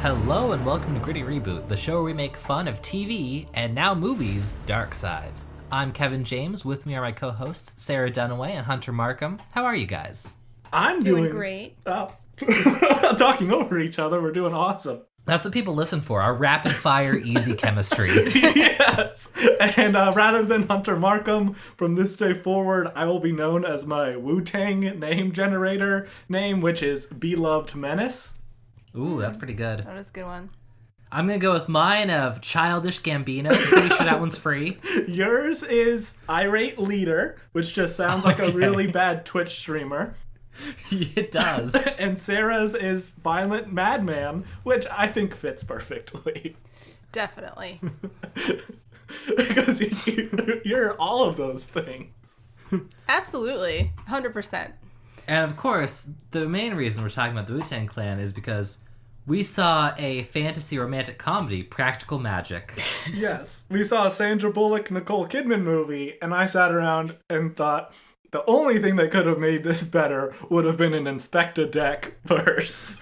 Hello and welcome to Gritty Reboot, the show where we make fun of TV and now movies' dark sides. I'm Kevin James. With me are my co-hosts Sarah Dunaway and Hunter Markham. How are you guys? I'm doing great. Talking over each other, we're doing awesome. That's what people listen for, our rapid-fire, easy chemistry. Yes. And rather than Hunter Markham, from this day forward, I will be known as my Wu-Tang name generator name, which is Beloved Menace. Ooh, that's pretty good. That is a good one. I'm going to go with mine of Childish Gambino. Pretty sure that one's free. Yours is Irate Leader, which just sounds like a really bad Twitch streamer. It does. And Sarah's is Violent Madman, which I think fits perfectly. Definitely. Because you're all of those things. Absolutely. 100%. And of course, the main reason we're talking about the Wu-Tang Clan is because we saw a fantasy romantic comedy, Practical Magic. Yes. We saw a Sandra Bullock, Nicole Kidman movie, and I sat around and thought the only thing that could have made this better would have been an Inspector Deck verse.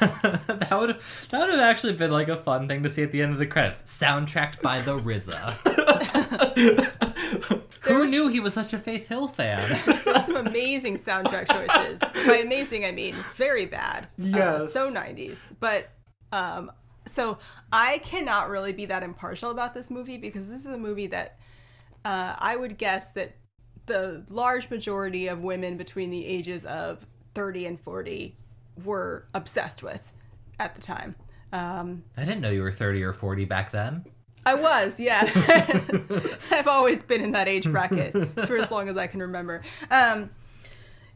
That would have actually been like a fun thing to see at the end of the credits. Soundtracked by the RZA. Who knew he was such a Faith Hill fan? There's some amazing soundtrack choices. By amazing, I mean very bad. Yes. So 90s. But, so I cannot really be that impartial about this movie because this is a movie that I would guess that the large majority of women between the ages of 30 and 40 were obsessed with at the time. I didn't know you were 30 or 40 back then. I was, yeah. I've always been in that age bracket for as long as I can remember.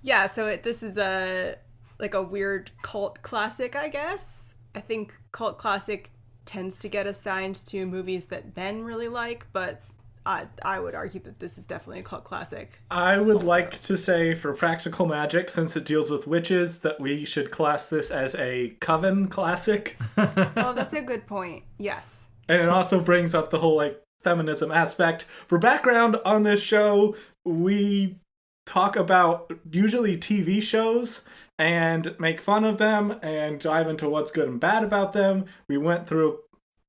Yeah, so this is a weird cult classic, I guess. I think cult classic tends to get assigned to movies that men really like, but I would argue that this is definitely a cult classic. I would like to say for Practical Magic, since it deals with witches, that we should class this as a coven classic. Oh, that's a good point. Yes. And it also brings up the whole feminism aspect. For background on this show, we talk about usually TV shows and make fun of them and dive into what's good and bad about them. We went through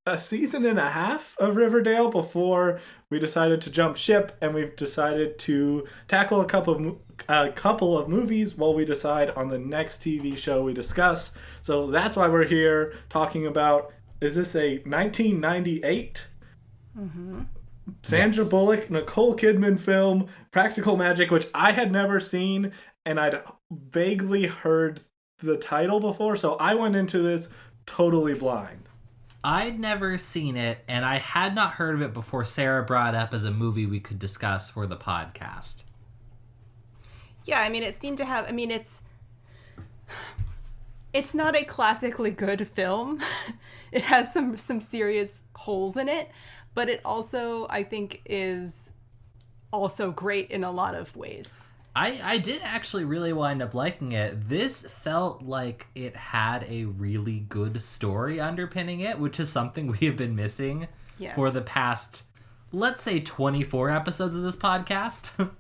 a season and a half of Riverdale before we decided to jump ship, and we've decided to tackle a couple of movies while we decide on the next TV show we discuss. So that's why we're here talking about, is this a 1998 Sandra Bullock, Nicole Kidman film, Practical Magic, which I had never seen, and I'd vaguely heard the title before, so I went into this totally blind. I'd never seen it, and I had not heard of it before Sarah brought it up as a movie we could discuss for the podcast. Yeah, I mean, it seemed to have, it's not a classically good film. It has some serious holes in it, but it also, I think, is also great in a lot of ways. I did actually really wind up liking it. This felt like it had a really good story underpinning it, which is something we have been missing for the past, let's say, 24 episodes of this podcast.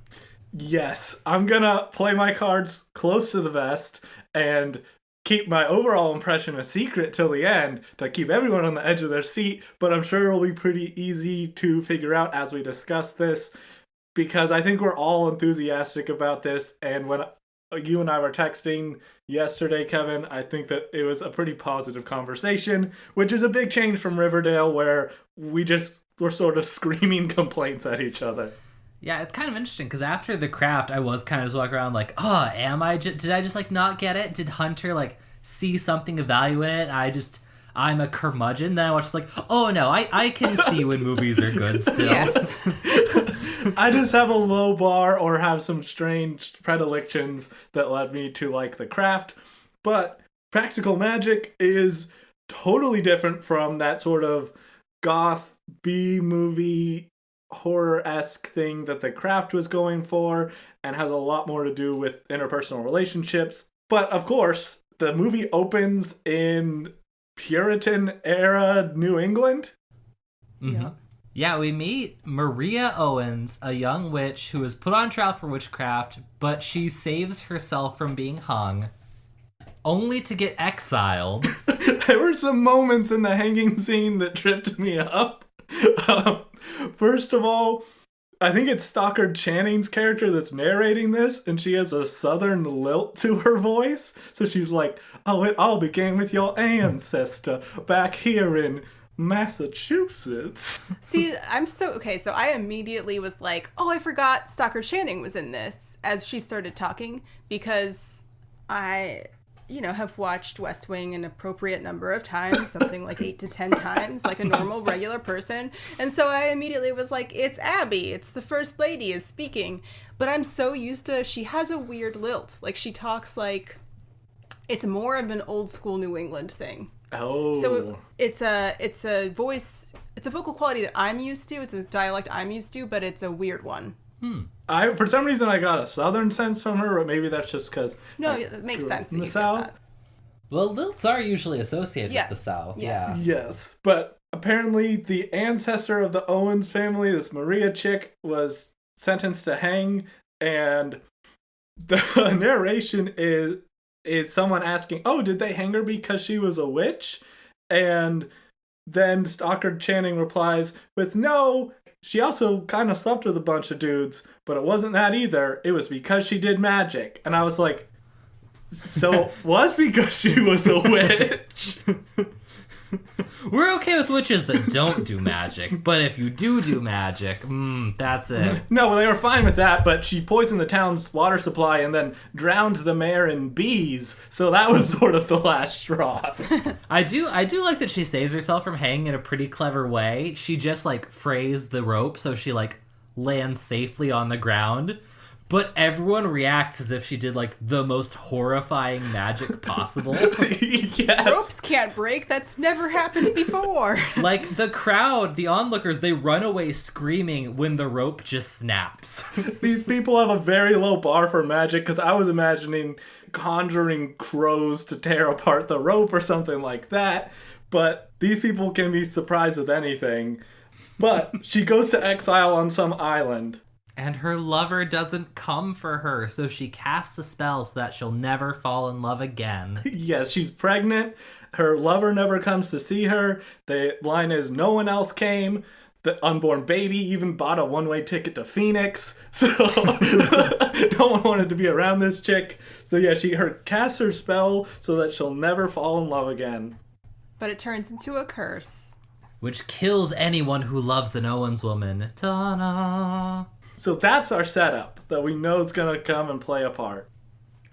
Yes, I'm gonna play my cards close to the vest and keep my overall impression a secret till the end to keep everyone on the edge of their seat, but I'm sure it'll be pretty easy to figure out as we discuss this, because I think we're all enthusiastic about this, and when you and I were texting yesterday, Kevin, I think that it was a pretty positive conversation, which is a big change from Riverdale, where we just were sort of screaming complaints at each other. Yeah, it's kind of interesting, because after The Craft, I was kind of just walking around like, oh, did I just, not get it? Did Hunter, see something of value in it? I'm a curmudgeon? Then I watched, oh, no, I can see when movies are good still. Yes. I just have a low bar or have some strange predilections that led me to like The Craft. But Practical Magic is totally different from that sort of goth B-movie horror-esque thing that The Craft was going for, and has a lot more to do with interpersonal relationships. But of course, the movie opens in Puritan-era New England. Mm-hmm. Yeah. Yeah, we meet Maria Owens, a young witch who is put on trial for witchcraft, but she saves herself from being hung, only to get exiled There were some moments in the hanging scene that tripped me up. First of all, I think it's Stockard Channing's character that's narrating this, and she has a southern lilt to her voice. So she's like, oh, it all began with your ancestor back here in Massachusetts. See, so I immediately was like, oh, I forgot Stockard Channing was in this as she started talking, because I, have watched West Wing an appropriate number of times, something like 8 to 10 times, like a normal, regular person. And so I immediately was like, it's Abby. It's the First Lady is speaking. But I'm so used to, she has a weird lilt. Like, she talks like, it's more of an old school New England thing. Oh. So it's a voice, it's a vocal quality that I'm used to. It's a dialect I'm used to, but it's a weird one. For some reason, I got a southern sense from her, but maybe that's just because. No, it makes sense. In the South. Well, lilts are usually associated with the South. Yes. Yeah. Yes, but apparently the ancestor of the Owens family, this Maria chick, was sentenced to hang, and the narration is someone asking, "Oh, did they hang her because she was a witch?" And then Stockard Channing replies with, "No. She also kind of slept with a bunch of dudes, but it wasn't that either. It was because she did magic." And I was like, so it was because she was a witch? We're okay with witches that don't do magic, but if you do magic, that's it. No, they were fine with that, but she poisoned the town's water supply and then drowned the mayor in bees, so that was sort of the last straw. I do like that she saves herself from hanging in a pretty clever way. She just, frays the rope so she, lands safely on the ground. But everyone reacts as if she did, the most horrifying magic possible. Yes. Ropes can't break. That's never happened before. The crowd, the onlookers, they run away screaming when the rope just snaps. These people have a very low bar for magic, because I was imagining conjuring crows to tear apart the rope or something like that. But these people can be surprised with anything. But she goes to exile on some island. And her lover doesn't come for her, so she casts a spell so that she'll never fall in love again. Yes, she's pregnant. Her lover never comes to see her. The line is, no one else came. The unborn baby even bought a one-way ticket to Phoenix. So no one wanted to be around this chick. So yeah, her casts her spell so that she'll never fall in love again. But it turns into a curse. Which kills anyone who loves an Owens woman. Ta-da! So that's our setup that we know is going to come and play a part.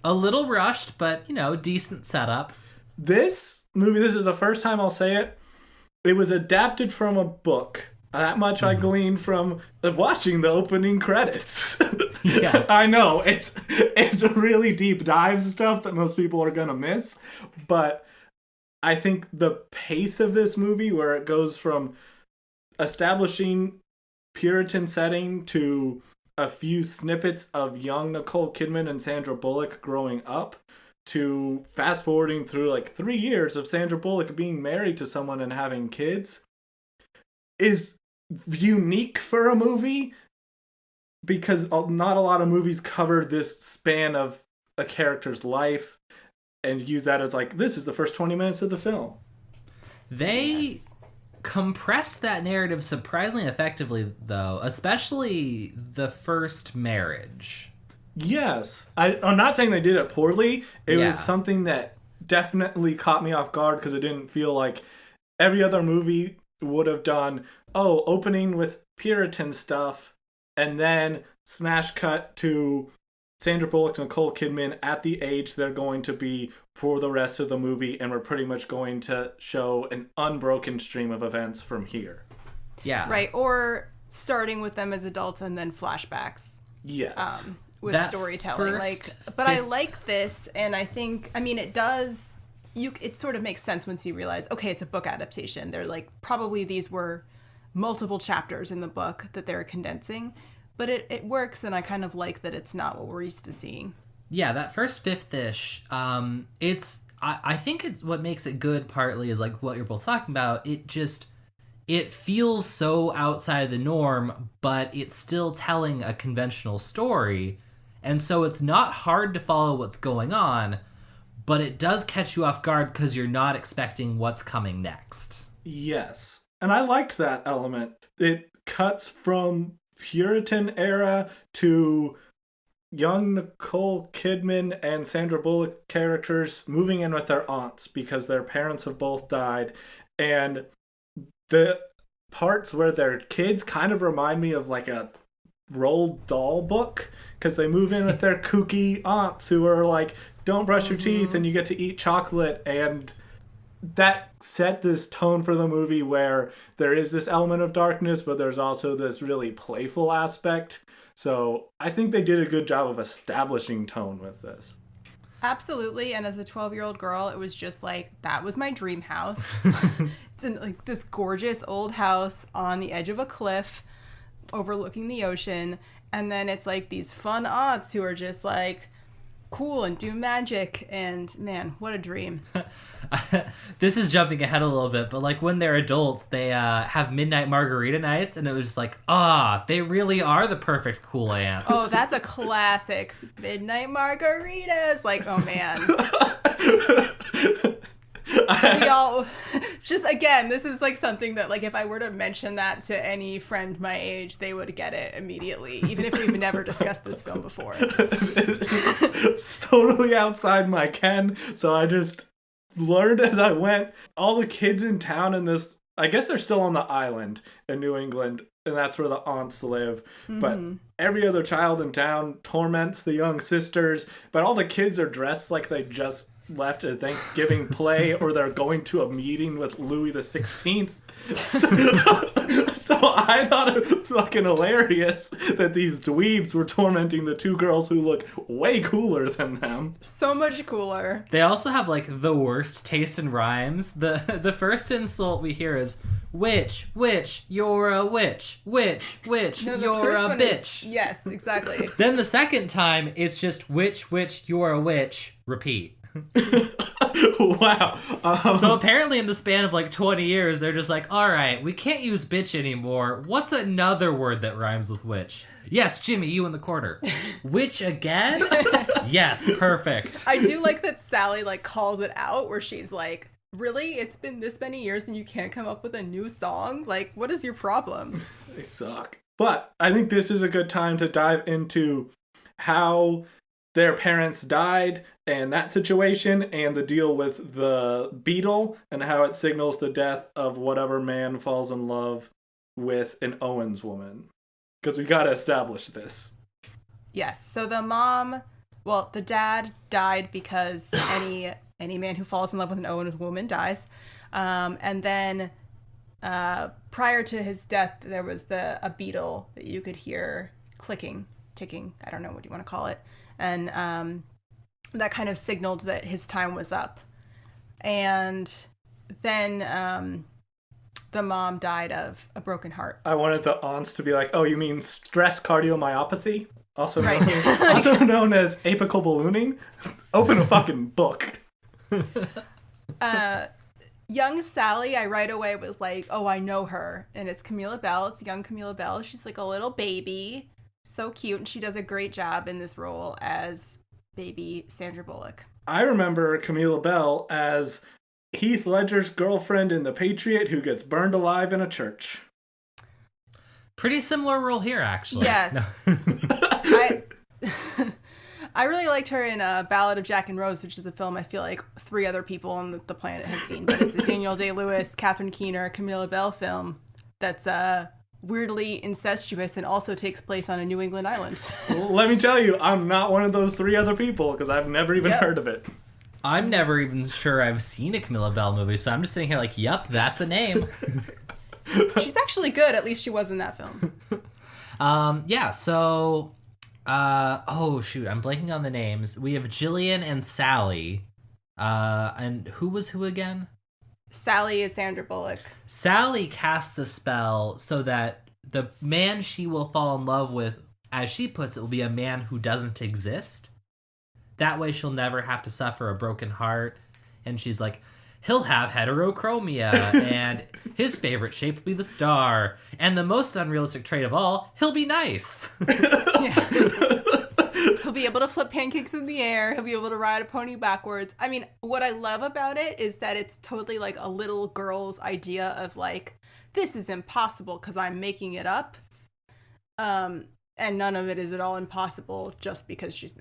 A little rushed, but, decent setup. This movie, this is the first time I'll say it, it was adapted from a book. That much I gleaned from watching the opening credits. Yes. I know, it's really deep dive stuff that most people are going to miss. But I think the pace of this movie, where it goes from establishing Puritan setting to a few snippets of young Nicole Kidman and Sandra Bullock growing up, to fast forwarding through 3 years of Sandra Bullock being married to someone and having kids, is unique for a movie, because not a lot of movies cover this span of a character's life and use that as this is the first 20 minutes of the film. They compressed that narrative surprisingly effectively, though, especially the first marriage. Yes. I'm not saying they did it poorly. It was something that definitely caught me off guard, because it didn't feel like every other movie would have done, opening with Puritan stuff, and then smash cut to Sandra Bullock and Nicole Kidman at the age they're going to be for the rest of the movie, and we're pretty much going to show an unbroken stream of events from here. Yeah. Right, or starting with them as adults and then flashbacks. Yes. With that storytelling. But I like this, and I think, it does, it sort of makes sense once you realize, okay, it's a book adaptation. They're probably these were multiple chapters in the book that they're condensing. But it works, and I kind of like that it's not what we're used to seeing. Yeah, that first fifth-ish, I think it's what makes it good partly is what you're both talking about. It feels so outside the norm, but it's still telling a conventional story. And so it's not hard to follow what's going on, but it does catch you off guard because you're not expecting what's coming next. Yes. And I liked that element. It cuts from Puritan era to young Nicole Kidman and Sandra Bullock characters moving in with their aunts because their parents have both died. And the parts where they're kids kind of remind me of like a Roald Dahl book, because they move in with their kooky aunts who are like, don't brush your teeth and you get to eat chocolate. And that set this tone for the movie where there is this element of darkness, but there's also this really playful aspect. So I think they did a good job of establishing tone with this. Absolutely. And as a 12-year-old girl, it was just like, that was my dream house. It's in like this gorgeous old house on the edge of a cliff overlooking the ocean. And then it's like these fun aunts who are just like cool and do magic. And man, what a dream. This is jumping ahead a little bit, but like when they're adults, they have midnight margarita nights, and it was just like, they really are the perfect cool aunts. Oh, that's a classic. Midnight margaritas. Like, oh man. We all just, again, this is like something that like if I were to mention that to any friend my age, they would get it immediately, even if we've never discussed this film before. It's totally outside my ken, so I just learned as I went. All the kids in town in this, I guess they're still on the island in New England, and that's where the aunts live. But every other child in town torments the young sisters, but all the kids are dressed like they just left a Thanksgiving play or they're going to a meeting with Louis the 16th. So I thought it was fucking hilarious that these dweebs were tormenting the two girls who look way cooler than them. So much cooler. They also have like the worst taste in rhymes. The first insult we hear is witch, you're a witch, witch, No, you're a bitch. Yes, exactly. Then the second time it's just witch, you're a witch, repeat. Wow. So apparently in the span of like 20 years, they're just like, all right, we can't use bitch anymore. What's another word that rhymes with witch? Yes, Jimmy, you in the corner. Witch again? Yes, perfect. I do like that Sally like calls it out where she's like, really? It's been this many years and you can't come up with a new song? Like, what is your problem? They suck. But I think this is a good time to dive into how their parents died and that situation, and the deal with the beetle and how it signals the death of whatever man falls in love with an Owens woman. Because we got to establish this. Yes. So the dad died because any man who falls in love with an Owens woman dies. And then prior to his death, there was a beetle that you could hear clicking, ticking. I don't know what you want to call it. And that kind of signaled that his time was up. And then the mom died of a broken heart. I wanted the aunts to be like, oh, you mean stress cardiomyopathy? Also, right. also known as apical ballooning? Open a fucking book. Young Sally, I right away was like, oh, I know her. And it's Camila Bell. It's young Camila Bell. She's like a little baby. So cute. And she does a great job in this role as baby Sandra Bullock. I remember Camila Bell as Heath Ledger's girlfriend in The Patriot who gets burned alive in a church. Pretty similar role here, actually. Yes. No. I really liked her in Ballad of Jack and Rose, which is a film I feel like 3 other people on the planet have seen. But it's a Daniel Day-Lewis, Catherine Keener, Camila Bell film that's weirdly incestuous and also takes place on a New England island. Well, let me tell you, I'm not one of those 3 other people because I've never even heard of it. I'm never even sure I've seen a Camila Bell movie, so I'm just sitting here like, yep, that's a name. She's actually good. At least she was in that film. Yeah, so... oh, shoot, I'm blanking on the names. We have Jillian and Sally. And who was who again? Sally is Sandra Bullock. Sally casts a spell so that the man she will fall in love with, as she puts it, will be a man who doesn't exist. That way she'll never have to suffer a broken heart. And she's like, he'll have heterochromia, and his favorite shape will be the star. And the most unrealistic trait of all, he'll be nice. Yeah. He'll be able to flip pancakes in the air. He'll be able to ride a pony backwards. I mean, what I love about it is that it's totally like a little girl's idea of like, this is impossible because I'm making it up. And none of it is at all impossible just because she's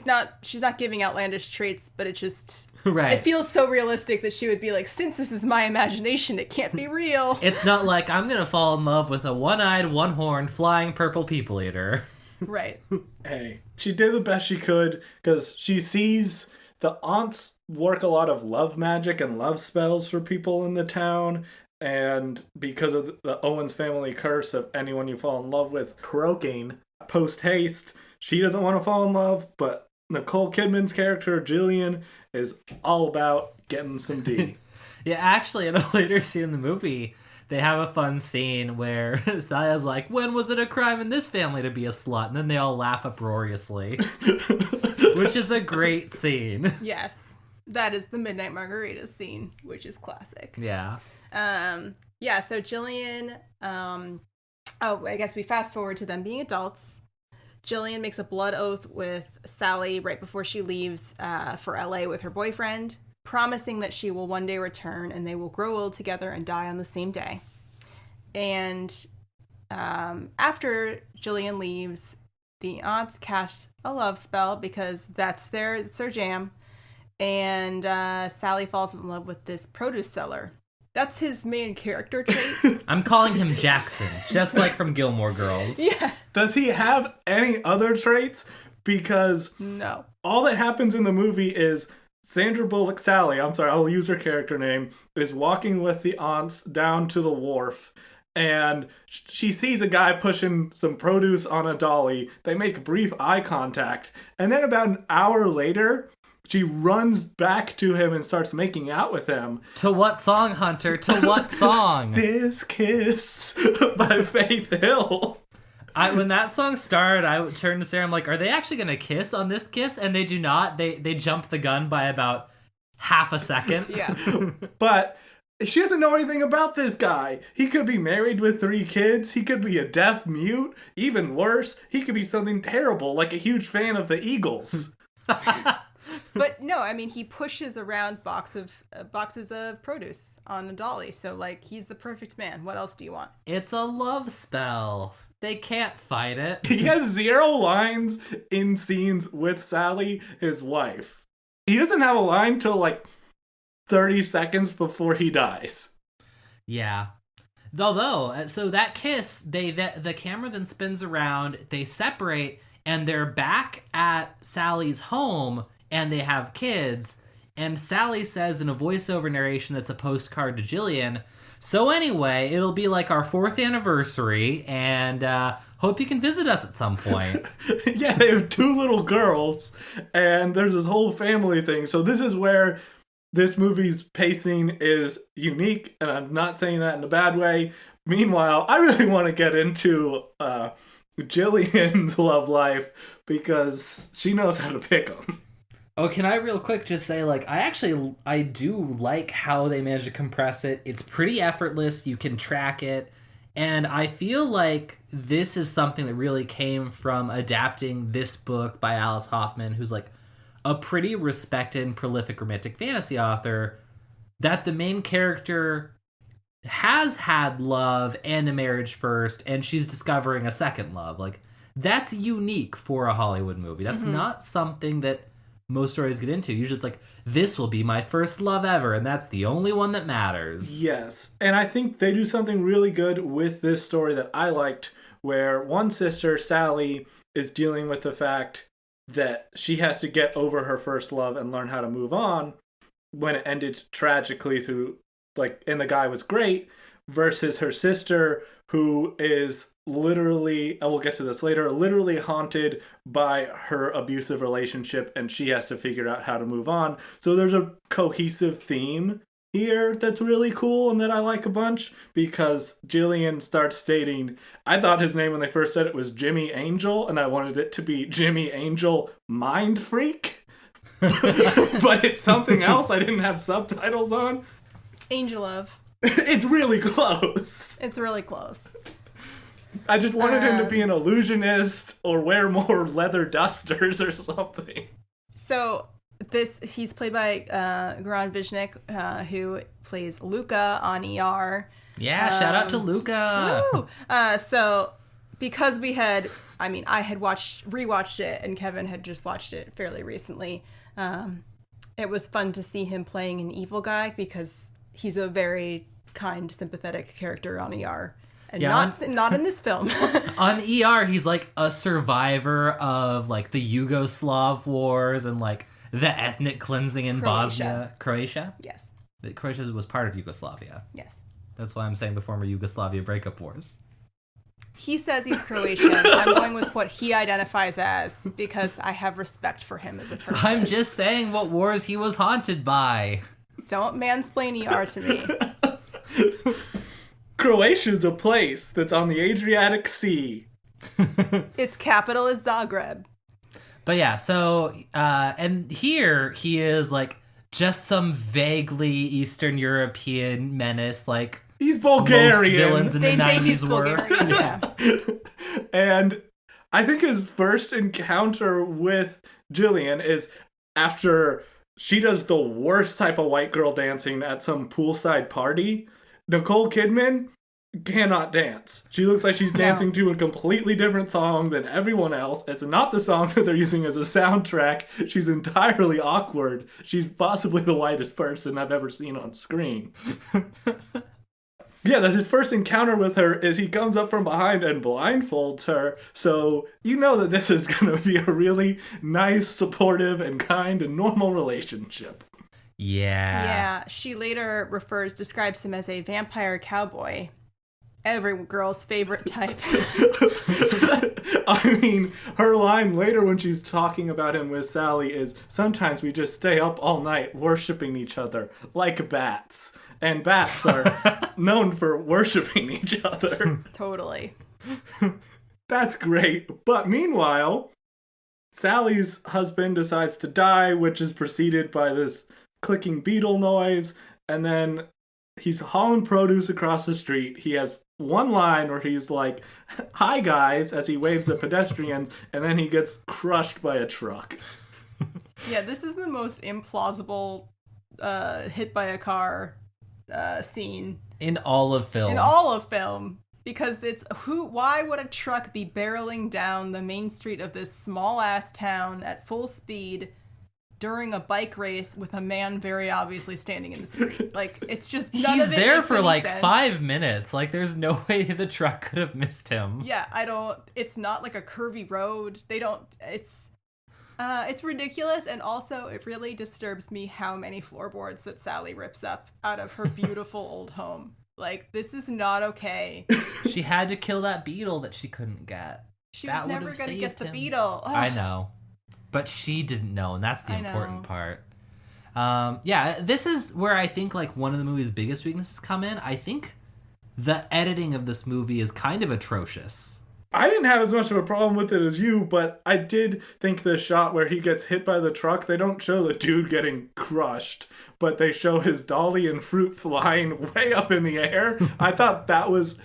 not giving outlandish traits, but it just... Right. It feels so realistic that she would be like, since this is my imagination, it can't be real. It's not like I'm going to fall in love with a one-eyed, one-horned, flying purple people eater. Right. Hey, she did the best she could because she sees the aunts work a lot of love magic and love spells for people in the town. And because of the Owens family curse of anyone you fall in love with croaking post-haste, she doesn't want to fall in love, but Nicole Kidman's character, Jillian, is all about getting some D. Yeah, actually, in a later scene in the movie, they have a fun scene where Saya's like, when was it a crime in this family to be a slut? And then they all laugh uproariously. Which is a great scene. Yes. That is the Midnight Margaritas scene, which is classic. Yeah. Yeah, so Jillian, I guess we fast forward to them being adults. Jillian makes a blood oath with Sally right before she leaves for LA with her boyfriend, promising that she will one day return and they will grow old together and die on the same day. And after Jillian leaves, the aunts cast a love spell because it's their jam. And Sally falls in love with this produce seller. That's his main character trait. I'm calling him Jackson, just like from Gilmore Girls. Yeah. Does he have any other traits? Because no. All that happens in the movie is Sandra Bullock, Sally, I'm sorry, I'll use her character name, is walking with the aunts down to the wharf. And she sees a guy pushing some produce on a dolly. They make brief eye contact. And then about an hour later... she runs back to him and starts making out with him. To what song, Hunter? To what song? This Kiss by Faith Hill. When that song started, I turned to Sarah. I'm like, are they actually going to kiss on this kiss? And they do not. They jump the gun by about half a second. Yeah. But she doesn't know anything about this guy. He could be married with 3 kids. He could be a deaf mute. Even worse, he could be something terrible, like a huge fan of the Eagles. But no, I mean, he pushes around boxes of produce on a dolly. So, like, he's the perfect man. What else do you want? It's a love spell. They can't fight it. He has 0 lines in scenes with Sally, his wife. He doesn't have a line till, like, 30 seconds before he dies. Yeah. Although, so that kiss, the camera then spins around, they separate, and they're back at Sally's home, and they have kids, and Sally says in a voiceover narration that's a postcard to Jillian, so anyway, it'll be like our 4th anniversary, and hope you can visit us at some point. Yeah, they have 2 little girls, and there's this whole family thing, so this is where this movie's pacing is unique, and I'm not saying that in a bad way. Meanwhile, I really want to get into Jillian's love life, because she knows how to pick them. Oh, can I real quick just say, like, I do like how they managed to compress it. It's pretty effortless. You can track it. And I feel like this is something that really came from adapting this book by Alice Hoffman, who's, like, a pretty respected and prolific romantic fantasy author, that the main character has had love and a marriage first, and she's discovering a second love. Like, that's unique for a Hollywood movie. That's not something that most stories get into. Usually it's like, this will be my first love ever, and that's the only one that matters. Yes, and I think they do something really good with this story that I liked, where one sister, Sally, is dealing with the fact that she has to get over her first love and learn how to move on, when it ended tragically through, like, and the guy was great, versus her sister, who is literally, and we'll get to this later, literally haunted by her abusive relationship, and she has to figure out how to move on. So there's a cohesive theme here that's really cool and that I like a bunch, because Jillian starts stating, I thought his name when they first said it was Jimmy Angel, and I wanted it to be Jimmy Angel Mind Freak. But it's something else I didn't have subtitles on. Angel Love. It's really close. It's really close. I just wanted him to be an illusionist or wear more leather dusters or something. So he's played by Goran Viznik, who plays Luca on ER. Yeah, shout out to Luca. Woo! So because I had rewatched it, and Kevin had just watched it fairly recently. It was fun to see him playing an evil guy because he's a very kind, sympathetic character on ER. And not in this film. On ER, he's like a survivor of like the Yugoslav wars and like the ethnic cleansing in Bosnia. Croatia? Yes. Croatia was part of Yugoslavia. Yes. That's why I'm saying the former Yugoslavia breakup wars. He says he's Croatian. I'm going with what he identifies as because I have respect for him as a person. I'm just saying what wars he was haunted by. Don't mansplain ER to me. Croatia's a place that's on the Adriatic Sea. Its capital is Zagreb. But yeah, so, and here he is like just some vaguely Eastern European menace, like he's Bulgarian. Most villains in the 90s were. Yeah. And I think his first encounter with Jillian is after she does the worst type of white girl dancing at some poolside party. Nicole Kidman cannot dance. She looks like she's dancing to a completely different song than everyone else. It's not the song that they're using as a soundtrack. She's entirely awkward. She's possibly the whitest person I've ever seen on screen. Yeah, that's his first encounter with her is he comes up from behind and blindfolds her. So you know that this is going to be a really nice, supportive, and kind and normal relationship. Yeah. Yeah, she later describes him as a vampire cowboy. Every girl's favorite type. I mean, her line later when she's talking about him with Sally is, sometimes we just stay up all night worshiping each other like bats. And bats are known for worshiping each other. Totally. That's great. But meanwhile, Sally's husband decides to die, which is preceded by this clicking beetle noise. And then he's hauling produce across the street. He has one line where he's like, "Hi guys," as he waves at pedestrians, and then he gets crushed by a truck. Yeah, this is the most implausible hit by a car scene in all of film. Because why would a truck be barreling down the main street of this small ass town at full speed during a bike race with a man very obviously standing in the street? Like, it's just he's there for like 5 minutes. Like, there's no way the truck could have missed him. Yeah, it's not like a curvy road. It's ridiculous, and also it really disturbs me how many floorboards that Sally rips up out of her beautiful old home. Like, this is not okay. She had to kill that beetle that she couldn't get. She was never going to get the beetle. Ugh. I know. But she didn't know, and that's the important part. Yeah, this is where I think like one of the movie's biggest weaknesses come in. I think the editing of this movie is kind of atrocious. I didn't have as much of a problem with it as you, but I did think the shot where he gets hit by the truck, they don't show the dude getting crushed, but they show his dolly and fruit flying way up in the air. I thought that was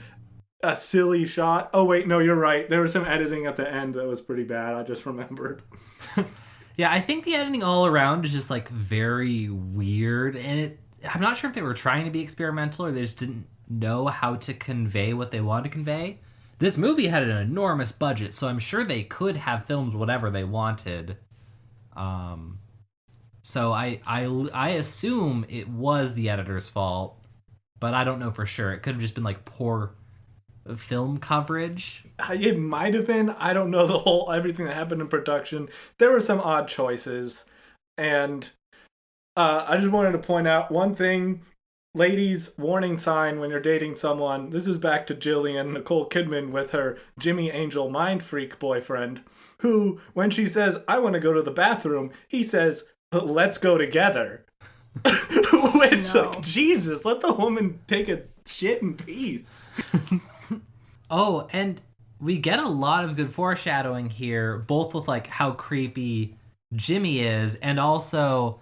a silly shot. Oh, wait, no, you're right. There was some editing at the end that was pretty bad. I just remembered. Yeah, I think the editing all around is just like very weird, and I'm not sure if they were trying to be experimental or they just didn't know how to convey what they wanted to convey. This movie had an enormous budget, so I'm sure they could have filmed whatever they wanted. So I assume it was the editor's fault, but I don't know for sure. It could have just been like poor film coverage. It might have been. I don't know everything that happened in production. There were some odd choices, and I just wanted to point out one thing. Ladies, warning sign when you're dating someone. This is back to Jillian, Nicole Kidman, with her Jimmy Angel mind freak boyfriend, who, when she says, "I want to go to the bathroom," he says, "Let's go together." Which, like, Jesus, let the woman take a shit in peace. Oh, and we get a lot of good foreshadowing here, both with like how creepy Jimmy is, and also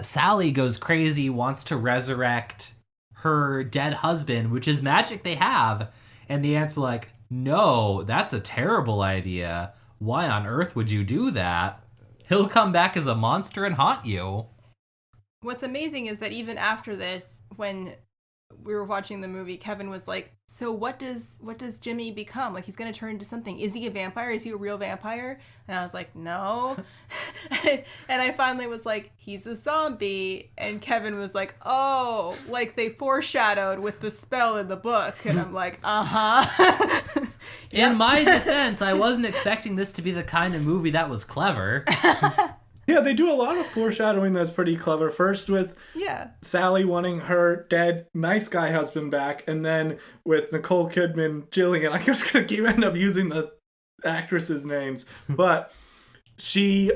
Sally goes crazy, wants to resurrect her dead husband, which is magic they have. And the aunt's like, no, that's a terrible idea. Why on earth would you do that? He'll come back as a monster and haunt you. What's amazing is that even after this, when we were watching the movie, Kevin was like, so what does Jimmy become? Like, he's going to turn into something. Is he a vampire? Is he a real vampire? And I was like, no. And I finally was like, he's a zombie. And Kevin was like, oh, like they foreshadowed with the spell in the book. And I'm like, uh-huh. In my defense, I wasn't expecting this to be the kind of movie that was clever. Yeah, they do a lot of foreshadowing that's pretty clever. First with Sally wanting her dead nice guy husband back, and then with Nicole Kidman, Jillian. I'm just going to end up using the actresses' names. But she,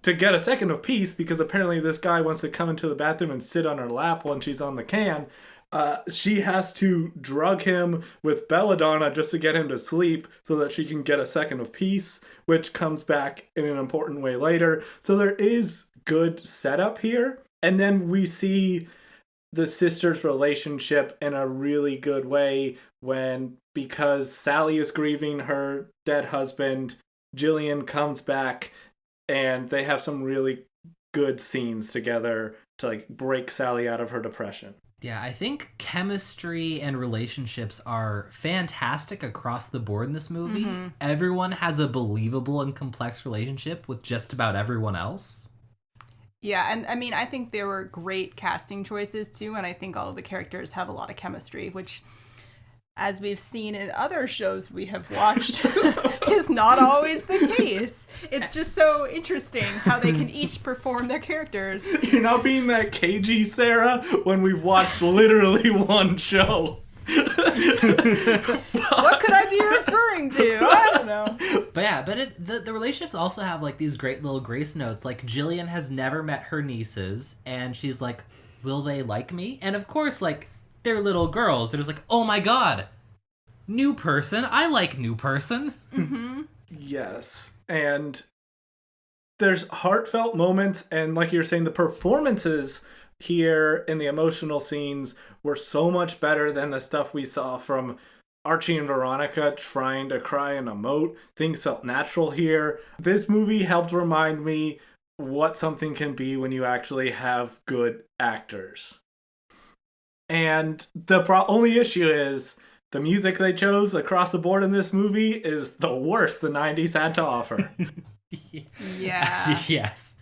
to get a second of peace, because apparently this guy wants to come into the bathroom and sit on her lap when she's on the can, she has to drug him with belladonna just to get him to sleep so that she can get a second of peace, which comes back in an important way later. So there is good setup here. And then we see the sisters' relationship in a really good way because Sally is grieving her dead husband, Jillian comes back, and they have some really good scenes together to like break Sally out of her depression. Yeah, I think chemistry and relationships are fantastic across the board in this movie. Mm-hmm. Everyone has a believable and complex relationship with just about everyone else. Yeah, and I mean, I think there were great casting choices too, and I think all of the characters have a lot of chemistry, which, as we've seen in other shows we have watched, is not always the case. It's just so interesting how they can each perform their characters. You're not being that cagey, Sarah, when we've watched literally one show. What could I be referring to? I don't know. But the relationships also have like these great little grace notes. Like Jillian has never met her nieces, and she's like, will they like me? And of course, like, they're little girls. They're just like, oh my god, new person. I like new person. Mm-hmm. Yes. And there's heartfelt moments, and like you're saying, the performances here in the emotional scenes were so much better than the stuff we saw from Archie and Veronica trying to cry and emote. Things felt natural here. This movie helped remind me what something can be when you actually have good actors. And the only issue is the music they chose across the board in this movie is the worst the 90s had to offer. Yeah. Yes.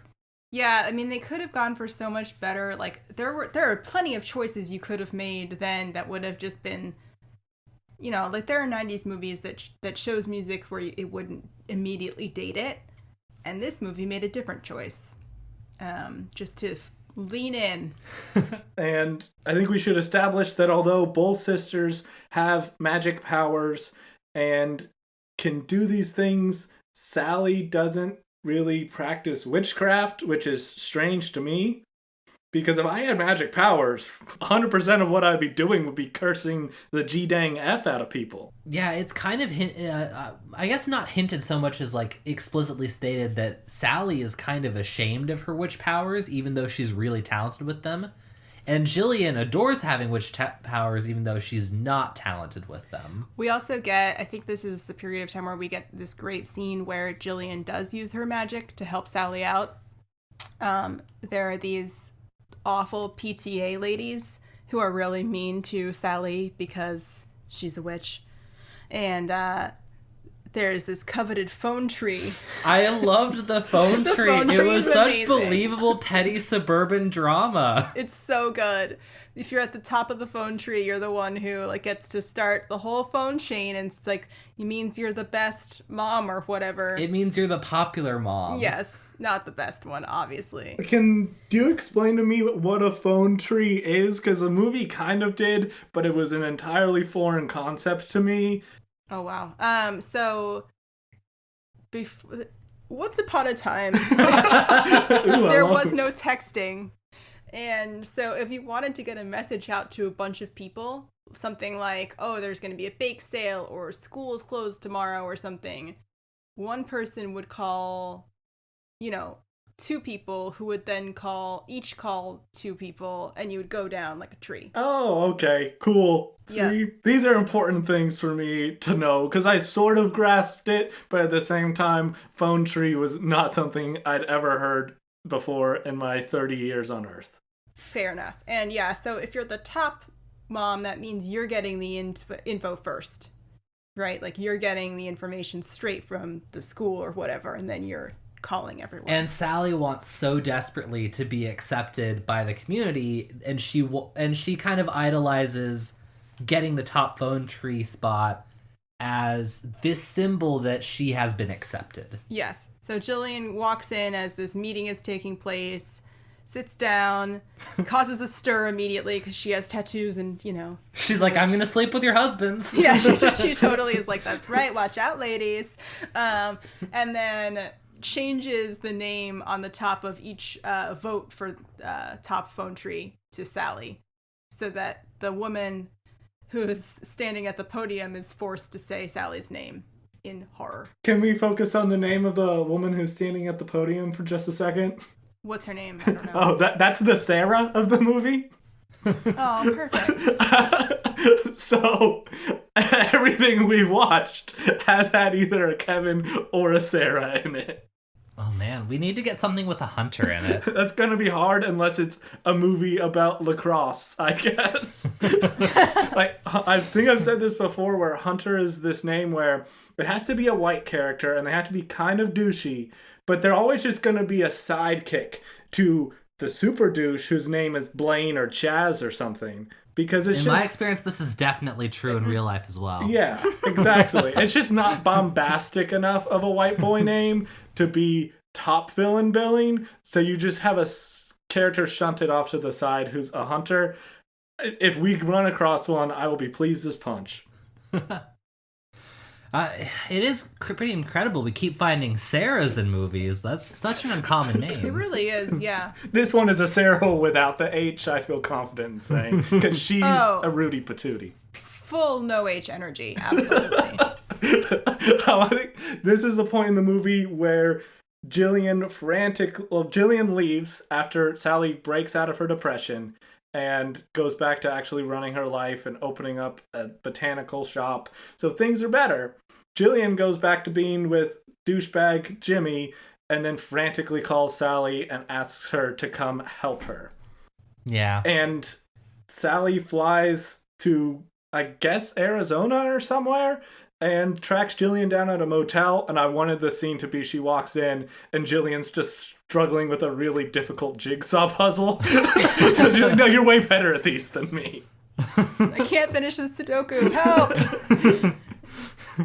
Yeah, I mean, they could have gone for so much better. Like, there are plenty of choices you could have made then that would have just been, you know, like there are 90s movies that shows music where it wouldn't immediately date it. And this movie made a different choice. Just to lean in. And I think we should establish that although both sisters have magic powers and can do these things, Sally doesn't really practice witchcraft, which is strange to me. Because if I had magic powers, 100% of what I'd be doing would be cursing the G-dang F out of people. Yeah, it's kind of, I guess not hinted so much as like explicitly stated that Sally is kind of ashamed of her witch powers, even though she's really talented with them. And Jillian adores having witch powers, even though she's not talented with them. We also get, I think this is the period of time where we get this great scene where Jillian does use her magic to help Sally out. There are these awful PTA ladies who are really mean to Sally because she's a witch. And there's this coveted phone tree. I loved the phone tree. It was such amazing. Believable petty suburban drama. It's so good. If you're at the top of the phone tree, you're the one who like gets to start the whole phone chain, and it's like it means you're the best mom or whatever. It means you're the popular mom. Yes. Not the best one, obviously. Can you explain to me what a phone tree is? Because the movie kind of did, but it was an entirely foreign concept to me. Oh, wow. So, once upon a time, there was no texting. And so if you wanted to get a message out to a bunch of people, something like, oh, there's going to be a bake sale, or school is closed tomorrow, or something, one person would call, you know, two people who would then each call two people, and you would go down like a tree. Oh, okay, cool. Yeah. See, these are important things for me to know, because I sort of grasped it, but at the same time, phone tree was not something I'd ever heard before in my 30 years on Earth. Fair enough. And yeah, so if you're the top mom, that means you're getting the info first, right? Like you're getting the information straight from the school or whatever, and then you're calling everyone. And Sally wants so desperately to be accepted by the community, and she kind of idolizes getting the top phone tree spot as this symbol that she has been accepted. Yes. So Jillian walks in as this meeting is taking place, sits down, causes a stir immediately because she has tattoos and, She's like, I'm going to sleep with your husbands. Yeah, she totally is like, that's right, watch out, ladies. And then changes the name on the top of each vote for top phone tree to Sally, so that the woman who is standing at the podium is forced to say Sally's name in horror. Can we focus on the name of the woman who's standing at the podium for just a second? What's her name? I don't know. Oh, that's the Sarah of the movie? Oh, perfect. So, everything we've watched has had either a Kevin or a Sarah in it. Oh man, we need to get something with a hunter in it. That's gonna be hard unless it's a movie about lacrosse, I guess. Like, I think I've said this before, where Hunter is this name where it has to be a white character and they have to be kind of douchey, but they're always just gonna be a sidekick to the super douche whose name is Blaine or Chaz or something. Because it's in my experience, this is definitely true in real life as well. Yeah, exactly. It's just not bombastic enough of a white boy name to be top villain billing, so you just have a character shunted off to the side who's a hunter. If we run across one, I will be pleased as punch. It is pretty incredible. We keep finding Sarahs in movies. That's such an uncommon name. It really is, yeah. This one is a Sarah without the H, I feel confident in saying, because she's a Rudy Patootie. Full no H energy, absolutely. I think this is the point in the movie where Jillian leaves after Sally breaks out of her depression and goes back to actually running her life and opening up a botanical shop. So things are better. Jillian goes back to being with douchebag Jimmy and then frantically calls Sally and asks her to come help her. Yeah. And Sally flies to, I guess, Arizona or somewhere, and tracks Jillian down at a motel, and I wanted the scene to be she walks in, and Jillian's just struggling with a really difficult jigsaw puzzle. So she's like, no, you're way better at these than me. I can't finish this Sudoku, help!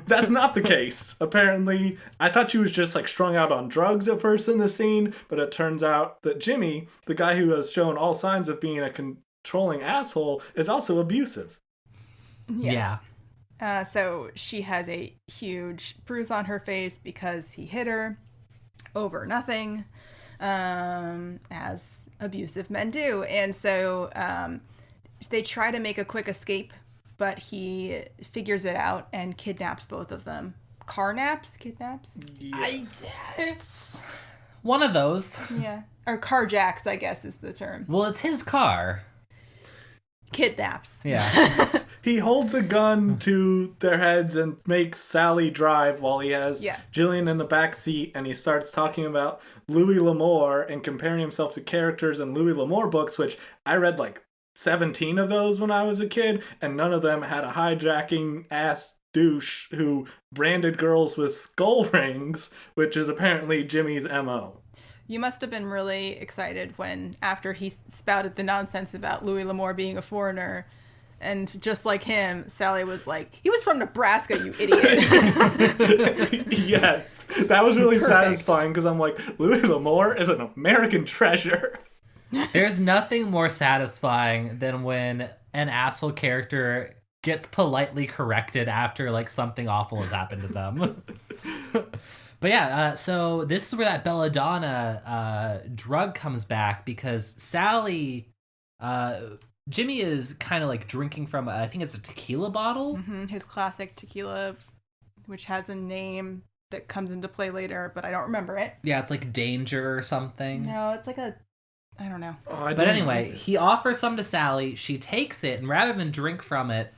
That's not the case. Apparently, I thought she was just like strung out on drugs at first in the scene, but it turns out that Jimmy, the guy who has shown all signs of being a controlling asshole, is also abusive. Yes. Yeah. So she has a huge bruise on her face because he hit her over nothing, as abusive men do. And so they try to make a quick escape, but he figures it out and kidnaps both of them. Kidnaps? Yeah. It's one of those. Yeah. Or carjacks, I guess is the term. Well, it's his car. Kidnaps. Yeah. He holds a gun to their heads and makes Sally drive while he has Jillian in the back seat, and he starts talking about Louis L'Amour and comparing himself to characters in Louis L'Amour books, which I read like 17 of those when I was a kid, and none of them had a hijacking ass douche who branded girls with skull rings, which is apparently Jimmy's MO. You must have been really excited when, after he spouted the nonsense about Louis L'Amour being a foreigner, and just like him, Sally was like, he was from Nebraska, you idiot. Yes, that was really satisfying because I'm like, Louis L'Amour is an American treasure. There's nothing more satisfying than when an asshole character gets politely corrected after like something awful has happened to them. But yeah, so this is where that belladonna drug comes back because Sally... Jimmy is kind of like drinking from, I think it's a tequila bottle. Mm-hmm. His classic tequila, which has a name that comes into play later, but I don't remember it. Yeah, it's like danger or something. No, it's like I don't know. But anyway, he offers some to Sally. She takes it, and rather than drink from it,